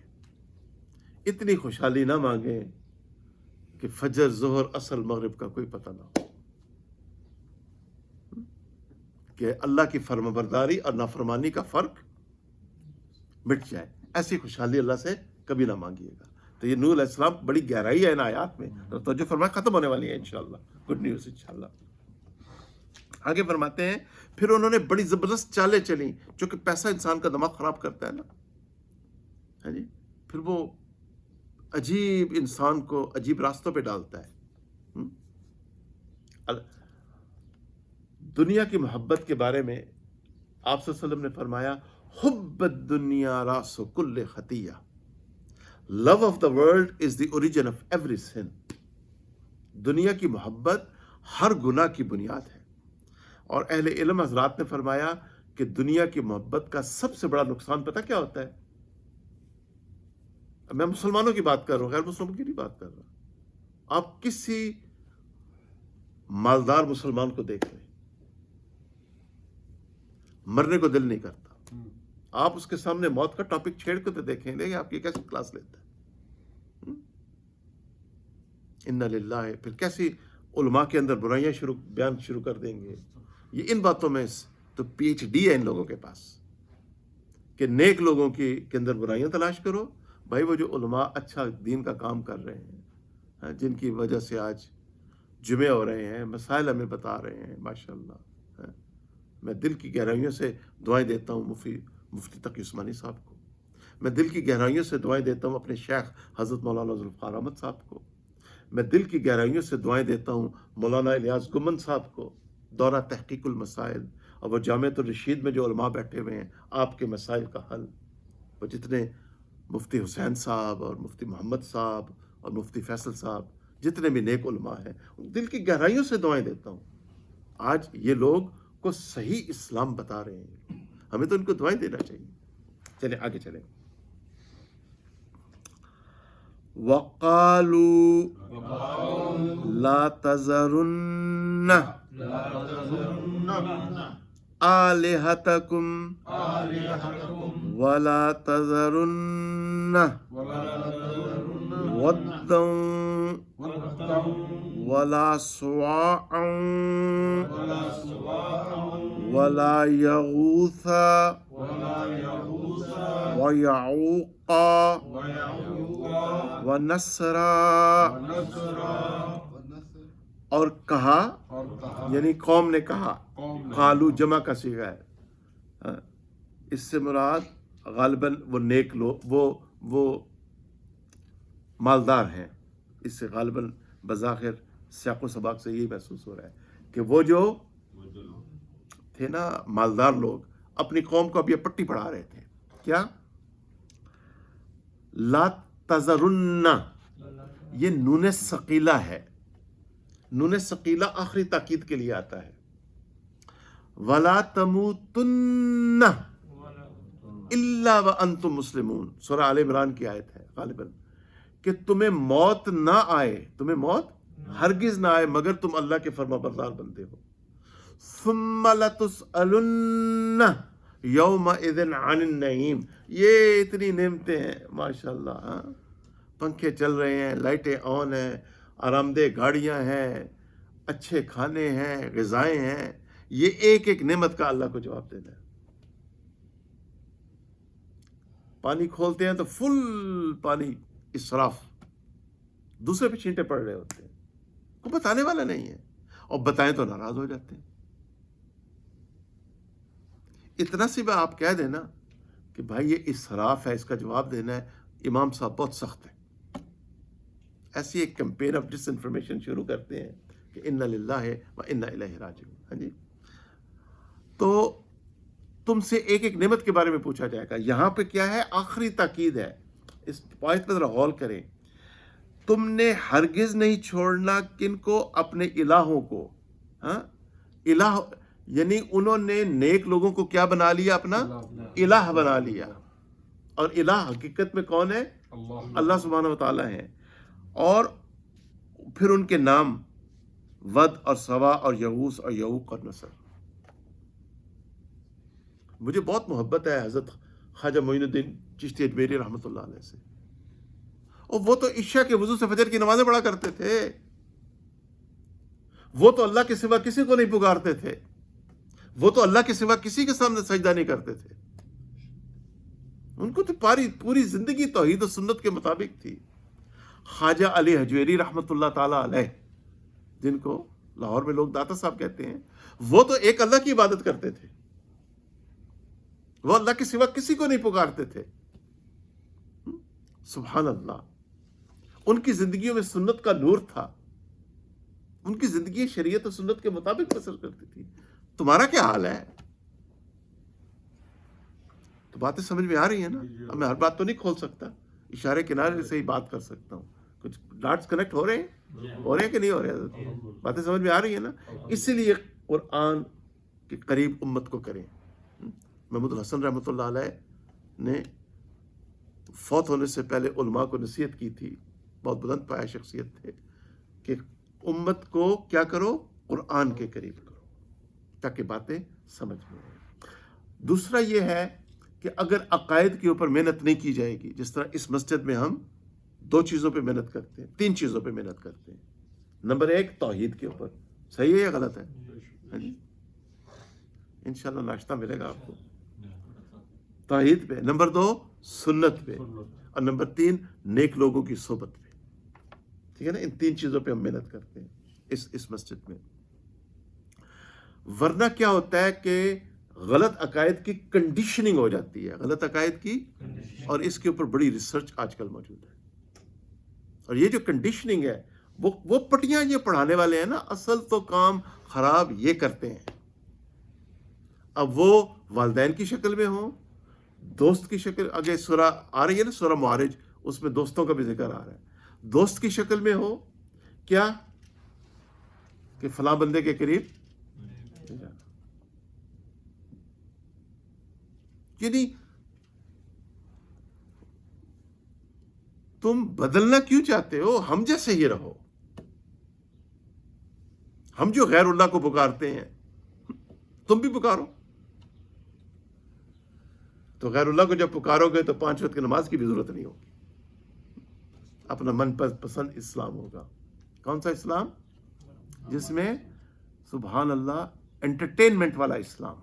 اتنی خوشحالی نہ مانگیں کہ فجر ظہر عصر مغرب کا کوئی پتہ نہ ہو، کہ اللہ کی فرمانبرداری اور نافرمانی کا فرق مٹ جائے. ایسی خوشحالی اللہ سے کبھی نہ مانگیے گا. تو یہ نور علیہ السلام بڑی گہرائی ہے ان آیات میں. تو جو فرمایا ختم ہونے والی ہے انشاءاللہ. گڈ نیوز انشاءاللہ. آگے فرماتے ہیں پھر انہوں نے بڑی زبردست چالیں چلیں، چونکہ پیسہ انسان کا دماغ خراب کرتا ہے نا. ہاں جی، پھر وہ عجیب انسان کو عجیب راستوں پہ ڈالتا ہے. دنیا کی محبت کے بارے میں آپ صلی اللہ علیہ وسلم نے فرمایا حب الدنیا راس کل خطیہ، love of the world is the origin of every sin. دنیا کی محبت ہر گناہ کی بنیاد ہے. اور اہل علم حضرات نے فرمایا کہ دنیا کی محبت کا سب سے بڑا نقصان پتہ کیا ہوتا ہے؟ میں مسلمانوں کی بات کر رہا ہوں، غیر مسلموں کی نہیں بات کر رہا. آپ کسی مالدار مسلمان کو دیکھ لیں، مرنے کو دل نہیں کرتا. آپ اس کے سامنے موت کا ٹاپک چھیڑ کے تو دیکھیں گے آپ کی کیسی کلاس لیتا ہے. انا للہ. پھر کیسی علماء کے اندر برائیاں بیان شروع کر دیں گے. یہ ان باتوں میں تو پی ایچ ڈی ہے ان لوگوں کے پاس کہ نیک لوگوں کے اندر برائیاں تلاش کرو. بھائی وہ جو علماء اچھا دین کا کام کر رہے ہیں، جن کی وجہ سے آج جمعے ہو رہے ہیں، مسائل ہمیں بتا رہے ہیں ماشاءاللہ، میں دل کی گہرائیوں سے دعائیں دیتا ہوں مفتی تقی عثمانی صاحب کو. میں دل کی گہرائیوں سے دعائیں دیتا ہوں اپنے شیخ حضرت مولانا ذوالفقار احمد صاحب کو. میں دل کی گہرائیوں سے دعائیں دیتا ہوں مولانا الیاس گمن صاحب کو، دورہ تحقیق المسائل، اور وہ جامعۃ الرشید میں جو علماء بیٹھے ہوئے ہیں آپ کے مسائل کا حل. وہ جتنے مفتی حسین صاحب اور مفتی محمد صاحب اور مفتی فیصل صاحب، جتنے بھی نیک علماء ہیں، دل کی گہرائیوں سے دعائیں دیتا ہوں. آج یہ لوگ کو صحیح اسلام بتا رہے ہیں، ہمیں تو ان کو دعائیں دینا چاہیے. چلیں آگے چلیں. وَقَالُوا لَا تَذَرُنَّ آلِهَتَكُمْ وَلَا تَذَرُنَّ وَدًّا وَلَا سُوَاعًا وَلَا يَغُوثَ وَيَعُوقَ وَنَسْرًا. اور کہا یعنی قوم نے کہا، قالو جمع کا صیغہ ہے. اس سے مراد غالباً وہ نیک لوگ، وہ مالدار ہیں. اس سے غالباً بظاہر سیاق و سباق سے یہی محسوس ہو رہا ہے کہ وہ جو تھے نا مالدار لوگ، اپنی قوم کو اب یہ پٹی پڑھا رہے تھے. کیا؟ لا تذرن، یہ نون ثقیلہ ہے. نون ثقیلہ آخری تاکید کے لیے آتا ہے. ولا تموتن الا وانتم مسلمون، سورہ آل عمران کی آیت ہے غالباً، کہ تمہیں موت نہ آئے، تمہیں موت ہرگز نہ آئے مگر تم اللہ کے فرما بردار بندے ہو. ثم لتسألن یومئذ عن النعیم. یہ اتنی نعمتیں ہیں ماشاءاللہ، پنکھے چل رہے ہیں، لائٹیں آن ہیں، آرام دہ گاڑیاں ہیں، اچھے کھانے ہیں، غذائیں ہیں. یہ ایک ایک نعمت کا اللہ کو جواب دینا ہے. پانی کھولتے ہیں تو فل پانی اسراف، دوسرے پہ چھینٹے پڑ رہے ہوتے ہیں، کوئی بتانے والا نہیں ہے، اور بتائیں تو ناراض ہو جاتے ہیں۔ اتنا سی بات آپ کہہ دینا کہ بھائی یہ اسراف ہے، اس کا جواب دینا ہے، امام صاحب بہت سخت ہے، ایسی ایک کمپین آف ڈس انفارمیشن شروع کرتے ہیں کہ انا للہ و انا الیہ راجعون۔ ہاں جی، تو تم سے ایک ایک نعمت کے بارے میں پوچھا جائے گا۔ یہاں پہ کیا ہے؟ آخری تاکید ہے، اس پوائنٹ پہ ذرا غور کریں۔ تم نے ہرگز نہیں چھوڑنا کن کو؟ اپنے الہوں کو۔ ہاں، الہ یعنی انہوں نے نیک لوگوں کو کیا بنا لیا؟ اپنا الہ بنا لیا، اور الہ حقیقت میں کون ہے؟ اللہ سبحانہ و تعالیٰ ہے۔ اور پھر ان کے نام ود اور سوا اور یغوث اور یعوق اور نصر۔ مجھے بہت محبت ہے حضرت خواجہ معین الدین چشتی اجمیری رحمۃ اللہ علیہ سے، اور وہ تو عشاء کے وضو سے فجر کی نمازیں پڑھا کرتے تھے، وہ تو اللہ کے سوا کسی کو نہیں پکارتے تھے، وہ تو اللہ کے سوا کسی کے سامنے سجدہ نہیں کرتے تھے، ان کو تو پوری زندگی توحید و سنت کے مطابق تھی۔ خواجہ علی حجویری رحمۃ اللہ تعالی علیہ، جن کو لاہور میں لوگ داتا صاحب کہتے ہیں، وہ تو ایک اللہ کی عبادت کرتے تھے، وہ اللہ کے سوا کسی کو نہیں پکارتے تھے۔ سبحان اللہ، ان کی زندگیوں میں سنت کا نور تھا، ان کی زندگی شریعت و سنت کے مطابق بسر کرتی تھی۔ تمہارا کیا حال ہے؟ تو باتیں سمجھ میں آ رہی ہیں نا؟ اب میں ہر بات تو نہیں کھول سکتا، اشارے کنارے سے ہی بات کر سکتا ہوں۔ کچھ ڈاٹس کنیکٹ ہو رہے ہیں کہ نہیں ہو رہے؟ باتیں سمجھ میں آ رہی ہیں نا؟ اسی لیے قرآن کے قریب امت کو کریں۔ محمود الحسن رحمۃ اللہ علیہ نے فوت ہونے سے پہلے علماء کو نصیحت کی تھی، بہت بلند پایہ شخصیت تھے، کہ امت کو کیا کرو؟ قرآن کے قریب کرو، تاکہ باتیں سمجھ میں آئیں۔ دوسرا یہ ہے کہ اگر عقائد کے اوپر محنت نہیں کی جائے گی، جس طرح اس مسجد میں ہم 2 چیزوں پہ محنت کرتے ہیں، 3 چیزوں پہ محنت کرتے ہیں۔ نمبر 1 توحید کے اوپر، صحیح ہے یا غلط ہے؟ ہاں جی، انشاءاللہ ناشتہ ملے گا آپ کو۔ توحید پہ، نمبر 2 سنت پہ، اور نمبر 3 نیک لوگوں کی صحبت پہ۔ ٹھیک ہے نا؟ ان 3 چیزوں پہ ہم محنت کرتے ہیں اس مسجد میں۔ ورنہ کیا ہوتا ہے کہ غلط عقائد کی کنڈیشننگ ہو جاتی ہے، غلط عقائد کی، اور اس کے اوپر بڑی ریسرچ آج کل موجود ہے۔ اور یہ جو کنڈیشننگ ہے، وہ پٹیاں یہ پڑھانے والے ہیں نا، اصل تو کام خراب یہ کرتے ہیں۔ اب وہ والدین کی شکل میں ہوں، دوست کی شکل، آگے سورہ آ رہی ہے نا، سورہ معارج، اس میں دوستوں کا بھی ذکر آ رہا ہے، دوست کی شکل میں ہو کیا کہ فلاں بندے کے قریب نہیں جانا۔ یعنی تم بدلنا کیوں چاہتے ہو؟ ہم جیسے ہی رہو۔ ہم جو غیر اللہ کو پکارتے ہیں، تم بھی پکارو۔ تو غیر اللہ کو جب پکارو گے تو 5 وقت کی نماز کی بھی ضرورت نہیں ہوگی، اپنا من پسند اسلام ہوگا۔ کون سا اسلام؟ جس میں سبحان اللہ انٹرٹینمنٹ والا اسلام۔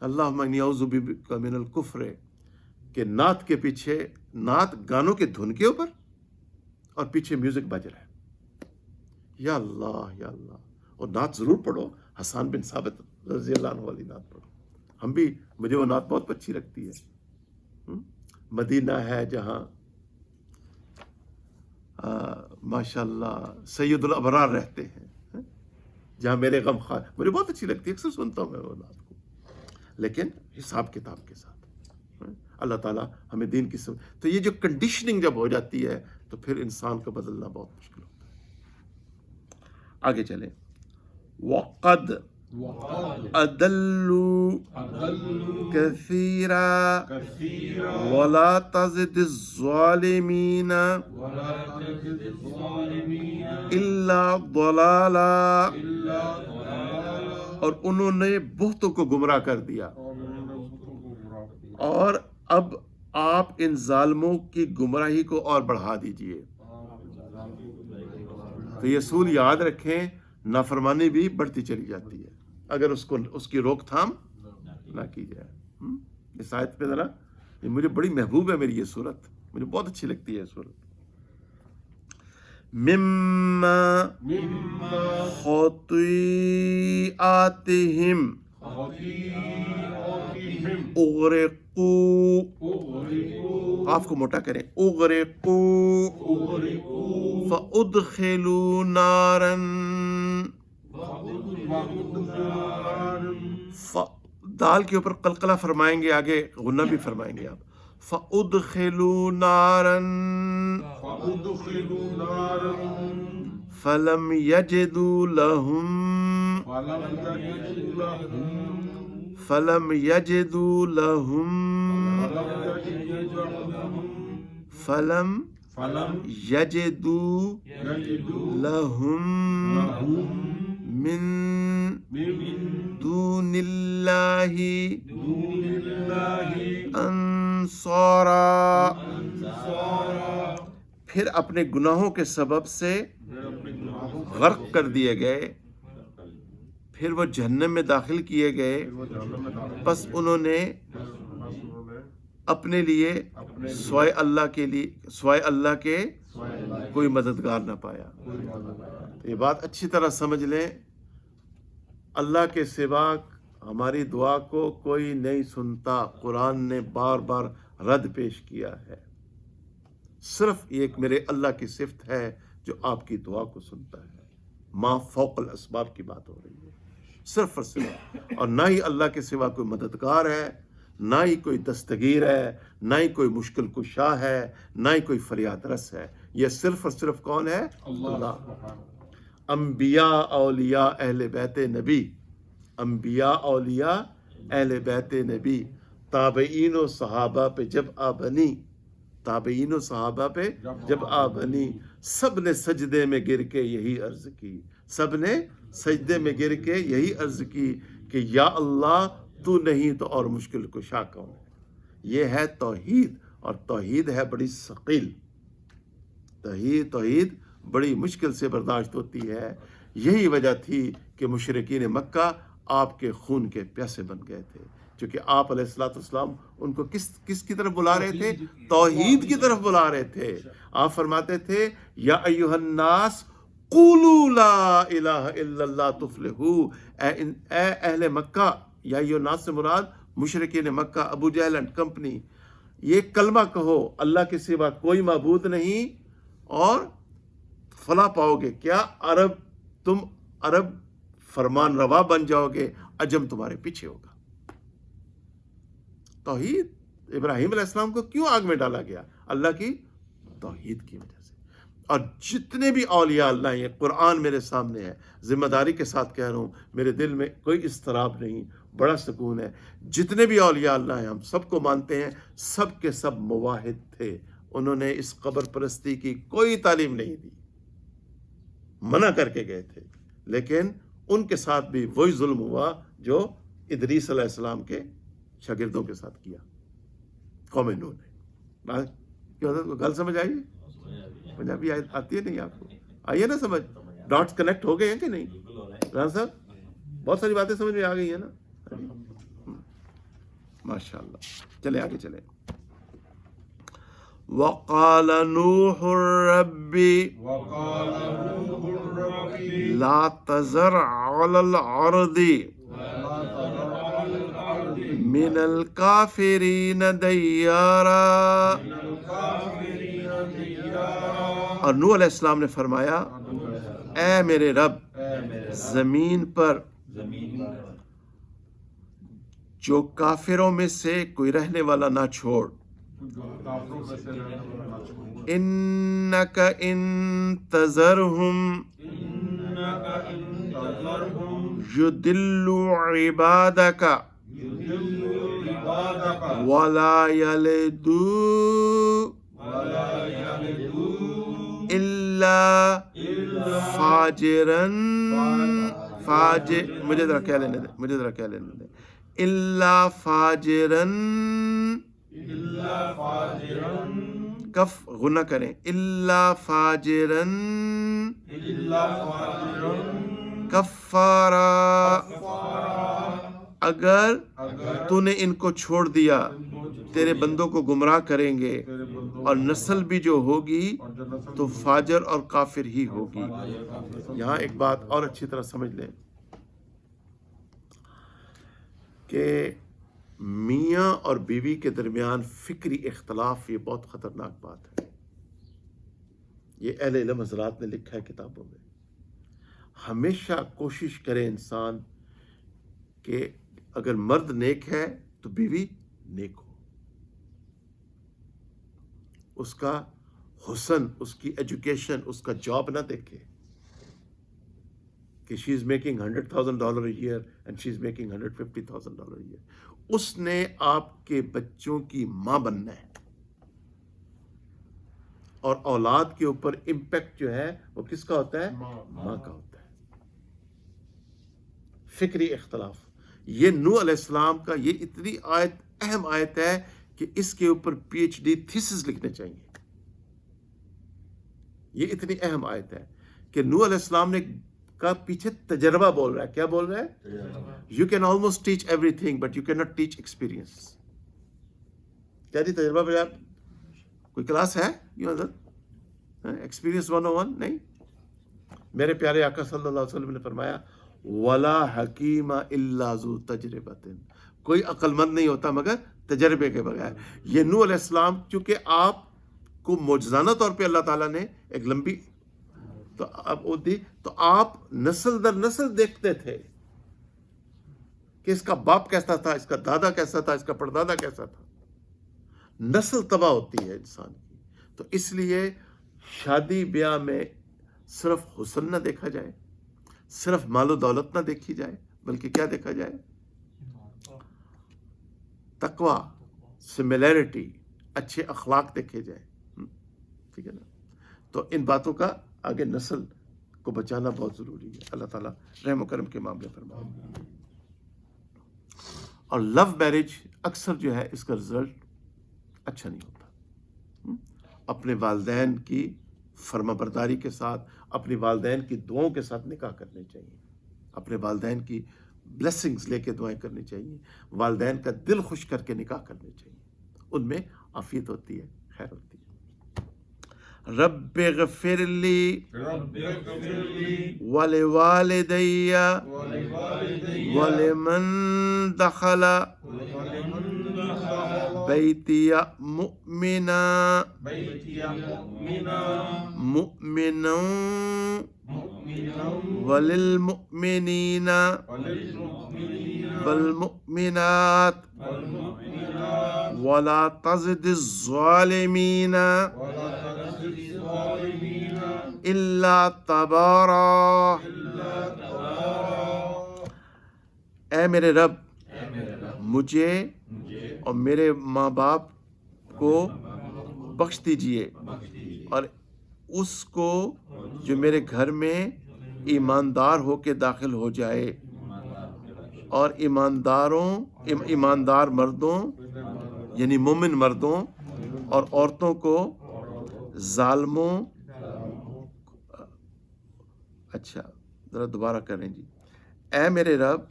اللہم انی اعوذ بک من الکفر، کہ نعت کے پیچھے، نعت گانوں کے دھن کے اوپر، اور پیچھے میوزک بج رہا ہے۔ یا اللہ یا اللہ۔ اور نعت ضرور پڑھو، حسان بن ثابت رضی اللہ عنہ والی نعت پڑھو۔ ہم بھی، مجھے وہ نعت بہت اچھی لگتی ہے۔ مدینہ ہے جہاں ماشاء اللہ سید الابرار رہتے ہیں، جہاں میرے غم خار، مجھے بہت اچھی لگتی ہے، اکثر سنتا ہوں میں وہ نعت کو، لیکن حساب کتاب کے ساتھ۔ اللہ تعالیٰ ہمیں دین کی سمجھ۔ تو یہ جو کنڈیشننگ جب ہو جاتی ہے تو پھر انسان کا بدلنا بہت مشکل ہوتا ہے۔ آگے چلیں۔ وَقَدْ أَضَلُّوا كَثِيرًا وَلَا تَزِدِ الظَّالِمِينَ إِلَّا ضَلَالًا، اور انہوں نے بہتوں کو گمراہ کر دیا، اور اب آپ ان ظالموں کی گمراہی کو اور بڑھا دیجئے۔ تو یہ اصول یاد رکھیں، نافرمانی بھی بڑھتی چلی جاتی ہے اگر اس کی روک تھام نہ کی جائے۔ اس آیت پہ ذرا، یہ مجھے بڑی محبوب ہے، میری یہ صورت مجھے بہت اچھی لگتی ہے یہ صورت۔ مما خطیئاتہم اغرقوا، قاف کو موٹا کریں، اغرقوا فادخلوا نارا، دال کے اوپر قلقلہ فرمائیں گے، آگے غنہ بھی فرمائیں گے آپ، فادخلوا نارا فلم یجدوا لهم فلم یجدوا لهم من دون اللہ انصارا، پھر اپنے گناہوں کے سبب سے غرق کر دیے گئے، پھر وہ جہنم میں داخل کیے گئے، بس انہوں نے اپنے لیے سوائے اللہ کے کوئی مددگار نہ پایا۔ یہ بات اچھی طرح سمجھ لیں، اللہ کے سوا ہماری دعا کو کوئی نہیں سنتا، قرآن نے بار بار رد پیش کیا ہے۔ صرف ایک میرے اللہ کی صفت ہے جو آپ کی دعا کو سنتا ہے، ما فوق الاسباب کی بات ہو رہی ہے، صرف اور صرف، اور نہ ہی اللہ کے سوا کوئی مددگار ہے، نہ ہی کوئی دستگیر ہے، نہ ہی کوئی مشکل کشا ہے، نہ ہی کوئی فریاد رس ہے، یہ صرف اور صرف کون ہے؟ اللہ۔ انبیاء، اولیاء، اہل بیت نبی، انبیاء، اولیاء، اہل بیت نبی، تابعین و صحابہ پہ جب آ بنی، تابعین و صحابہ پہ جب آ بنی، سب نے سجدے میں گر کے یہی عرض کی، سب نے سجدے میں گر کے یہی عرض کی کہ یا اللہ تو نہیں تو اور مشکل کشا کون ہے۔ یہ ہے توحید، اور توحید ہے بڑی ثقیل، توحید بڑی مشکل سے برداشت ہوتی ہے۔ یہی وجہ تھی کہ مشرکین مکہ آپ کے خون کے پیاسے بن گئے تھے، چونکہ آپ علیہ السلام ان کو کس کی طرف بلا رہے تھے؟ توحید کی طرف بلا رہے تھے۔ آپ فرماتے تھے یا ایھا الناس قولوا لا الہ الا اللہ تفلحوا، اے اہل مکہ، یا ایھا الناس سے مراد مشرکین مکہ، ابو جہل اینڈ کمپنی، یہ کلمہ کہو اللہ کے سوا کوئی معبود نہیں اور فلاح پاؤ گے۔ کیا تم عرب فرمان روا بن جاؤ گے، عجم تمہارے پیچھے ہوگا۔ توحید، ابراہیم علیہ السلام کو کیوں آگ میں ڈالا گیا؟ اللہ کی توحید کی وجہ سے۔ اور جتنے بھی اولیاء اللہ ہیں، قرآن میرے سامنے ہے، ذمہ داری کے ساتھ کہہ رہا ہوں، میرے دل میں کوئی اضطراب نہیں، بڑا سکون ہے۔ جتنے بھی اولیاء اللہ ہیں ہم سب کو مانتے ہیں، سب کے سب موحد تھے، انہوں نے اس قبر پرستی کی کوئی تعلیم نہیں دی، منع کر کے گئے تھے، لیکن ان کے ساتھ بھی وہی ظلم ہوا جو ادریس علیہ السلام کے شاگردوں کے ساتھ کیا قوم نوح نے۔ کیا گل سمجھ آئی؟ پنجابی آتی ہے نہیں آپ کو؟ آئیے نا سمجھ، ڈاٹس کنیکٹ ہو گئے ہیں کہ نہیں؟ رانا صاحب بہت ساری باتیں سمجھ میں آ گئی ہیں نا؟ ماشاء اللہ، چلے آگے چلے۔ وقال نوح رب لا تذر على الارض من الکافرین دیارا، اور نوح علیہ السلام نے فرمایا اے میرے رب، زمین پر جو کافروں میں سے کوئی رہنے والا نہ چھوڑ، انک ان تذرہم یضلوا عبادک ولا یلدوا الا فاجرا، مجھے ذرا کہہ لینے دیں، الا فاجرا، کف غنہ کریں، الا فاجرا کفارا، اگر تو نے ان کو چھوڑ دیا تیرے بندوں کو گمراہ کریں گے اور نسل بھی جو ہوگی تو فاجر اور کافر ہی ہوگی. یہاں ایک بات اور اچھی طرح سمجھ لیں کہ میاں اور بیوی کے درمیان فکری اختلاف یہ بہت خطرناک بات ہے. یہ اہل علم حضرات نے لکھا ہے کتابوں میں. ہمیشہ کوشش کرے انسان کہ اگر مرد نیک ہے تو بیوی نیک ہو. اس کا حسن، اس کی ایجوکیشن، اس کا جاب نہ دیکھے کہ she is making $100,000 a year and she is making $150,000 a year. اس نے آپ کے بچوں کی ماں بننا ہے، اور اولاد کے اوپر امپیکٹ جو ہے وہ کس کا ہوتا ہے؟ ماں کا ہوتا ہے. فکری اختلاف، یہ نوح علیہ السلام کا یہ اتنی اہم آیت ہے کہ اس کے اوپر PhD تھیسس لکھنے چاہیے. یہ اتنی اہم آیت ہے کہ نوح علیہ السلام نے کا پیچھے تجربہ بول رہا ہے. کیا بول رہا ہے؟ You can almost teach every thing but you can not teach experience. کیا جی تجربہ پہ آپ کوئی کلاس ہے یہ حضرت؟ ایکسپیرئنس 101 نہیں. میرے پیارے آقا صلی اللہ علیہ وسلم نے فرمایا وَلَا حَكِيمَ إِلَّا ذُو تَجْرِبَةٍ، کوئی عقل مند نہیں ہوتا مگر تجربے کے بغیر. یہ نوح علیہ السلام چونکہ آپ کو معجزانہ طور پہ اللہ تعالیٰ نے ایک لمبی تو اب وہ دی، تو آپ نسل در نسل دیکھتے تھے کہ اس کا باپ کیسا تھا، اس کا دادا کیسا تھا، اس کا پردادا کیسا تھا. نسل تباہ ہوتی ہے انسان کی. تو اس لیے شادی بیاہ میں صرف حسن نہ دیکھا جائے، صرف مال و دولت نہ دیکھی جائے، بلکہ کیا دیکھا جائے؟ تقوی، سملیرٹی، اچھے اخلاق دیکھے جائے. ٹھیک ہے نا؟ تو ان باتوں کا آگے نسل کو بچانا بہت ضروری ہے. اللہ تعالیٰ رحم و کرم کے معاملے فرمائے. اور لو میرج اکثر جو ہے اس کا رزلٹ اچھا نہیں ہوتا. اپنے والدین کی فرما برداری کے ساتھ، اپنی والدین کی دعاؤں کے ساتھ نکاح کرنے چاہیے. اپنے والدین کی بلیسنگز لے کے دعائیں کرنی چاہیے. والدین کا دل خوش کر کے نکاح کرنے چاہیے. ان میں عافیت ہوتی ہے، خیر ہوتی ہے. رب اغفر لی ولوالدی ولمن دخل بیتی مؤمنا وللمؤمنین والمؤمنات ولا تزد الظالمین الا تبارا. اے میرے رب مجھے اور میرے ماں باپ کو بخش دیجئے، اور اس کو جو میرے گھر میں ایماندار ہو کے داخل ہو جائے، اور ایماندار مردوں یعنی مومن مردوں اور عورتوں کو ظالموں. اچھا ذرا دوبارہ کریں جی. اے میرے رب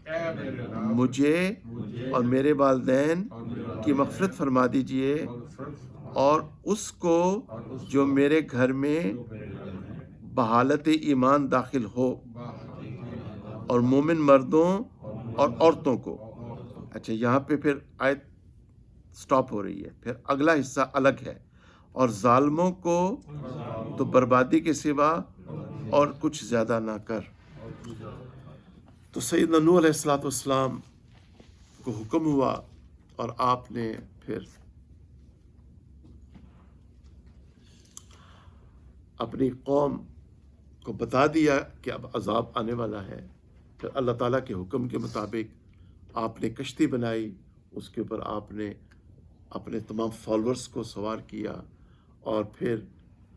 مجھے اور میرے والدین کی مغفرت فرما دیجئے، اور اس کو جو میرے گھر میں بحالت ایمان داخل ہو، اور مومن مردوں اور عورتوں کو. اچھا یہاں پہ پھر آیت سٹاپ ہو رہی ہے، پھر اگلا حصہ الگ ہے. اور ظالموں کو تو بربادی کے سوا اور کچھ زیادہ نہ کر. تو سیدنا نوح علیہ السلام کو حکم ہوا، اور آپ نے پھر اپنی قوم کو بتا دیا کہ اب عذاب آنے والا ہے. پھر اللہ تعالیٰ کے حکم کے مطابق آپ نے کشتی بنائی، اس کے اوپر آپ نے اپنے تمام فالورز کو سوار کیا، اور پھر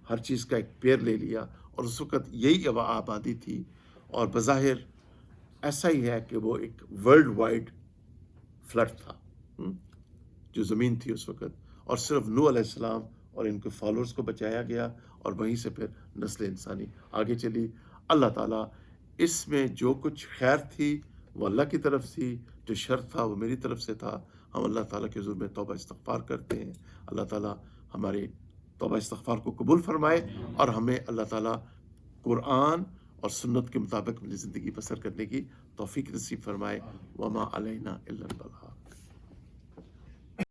ہر چیز کا ایک پیر لے لیا. اور اس وقت یہی آبادی تھی، اور بظاہر ایسا ہی ہے کہ وہ ایک ورلڈ وائڈ فلڈ تھا جو زمین تھی اس وقت. اور صرف نوح علیہ السلام اور ان کے فالورز کو بچایا گیا، اور وہیں سے پھر نسل انسانی آگے چلی. اللہ تعالیٰ اس میں جو کچھ خیر تھی وہ اللہ کی طرف سے، جو شر تھا وہ میری طرف سے تھا. ہم اللہ تعالیٰ کے حضور میں توبہ استغفار کرتے ہیں. اللہ تعالیٰ ہمارے توبہ استغفار کو قبول فرمائے اور ہمیں اللہ تعالیٰ قرآن اور سنت کے مطابق اپنی زندگی بسر کرنے کی توفیق نصیب فرمائے. وما علینا الا البلاغ.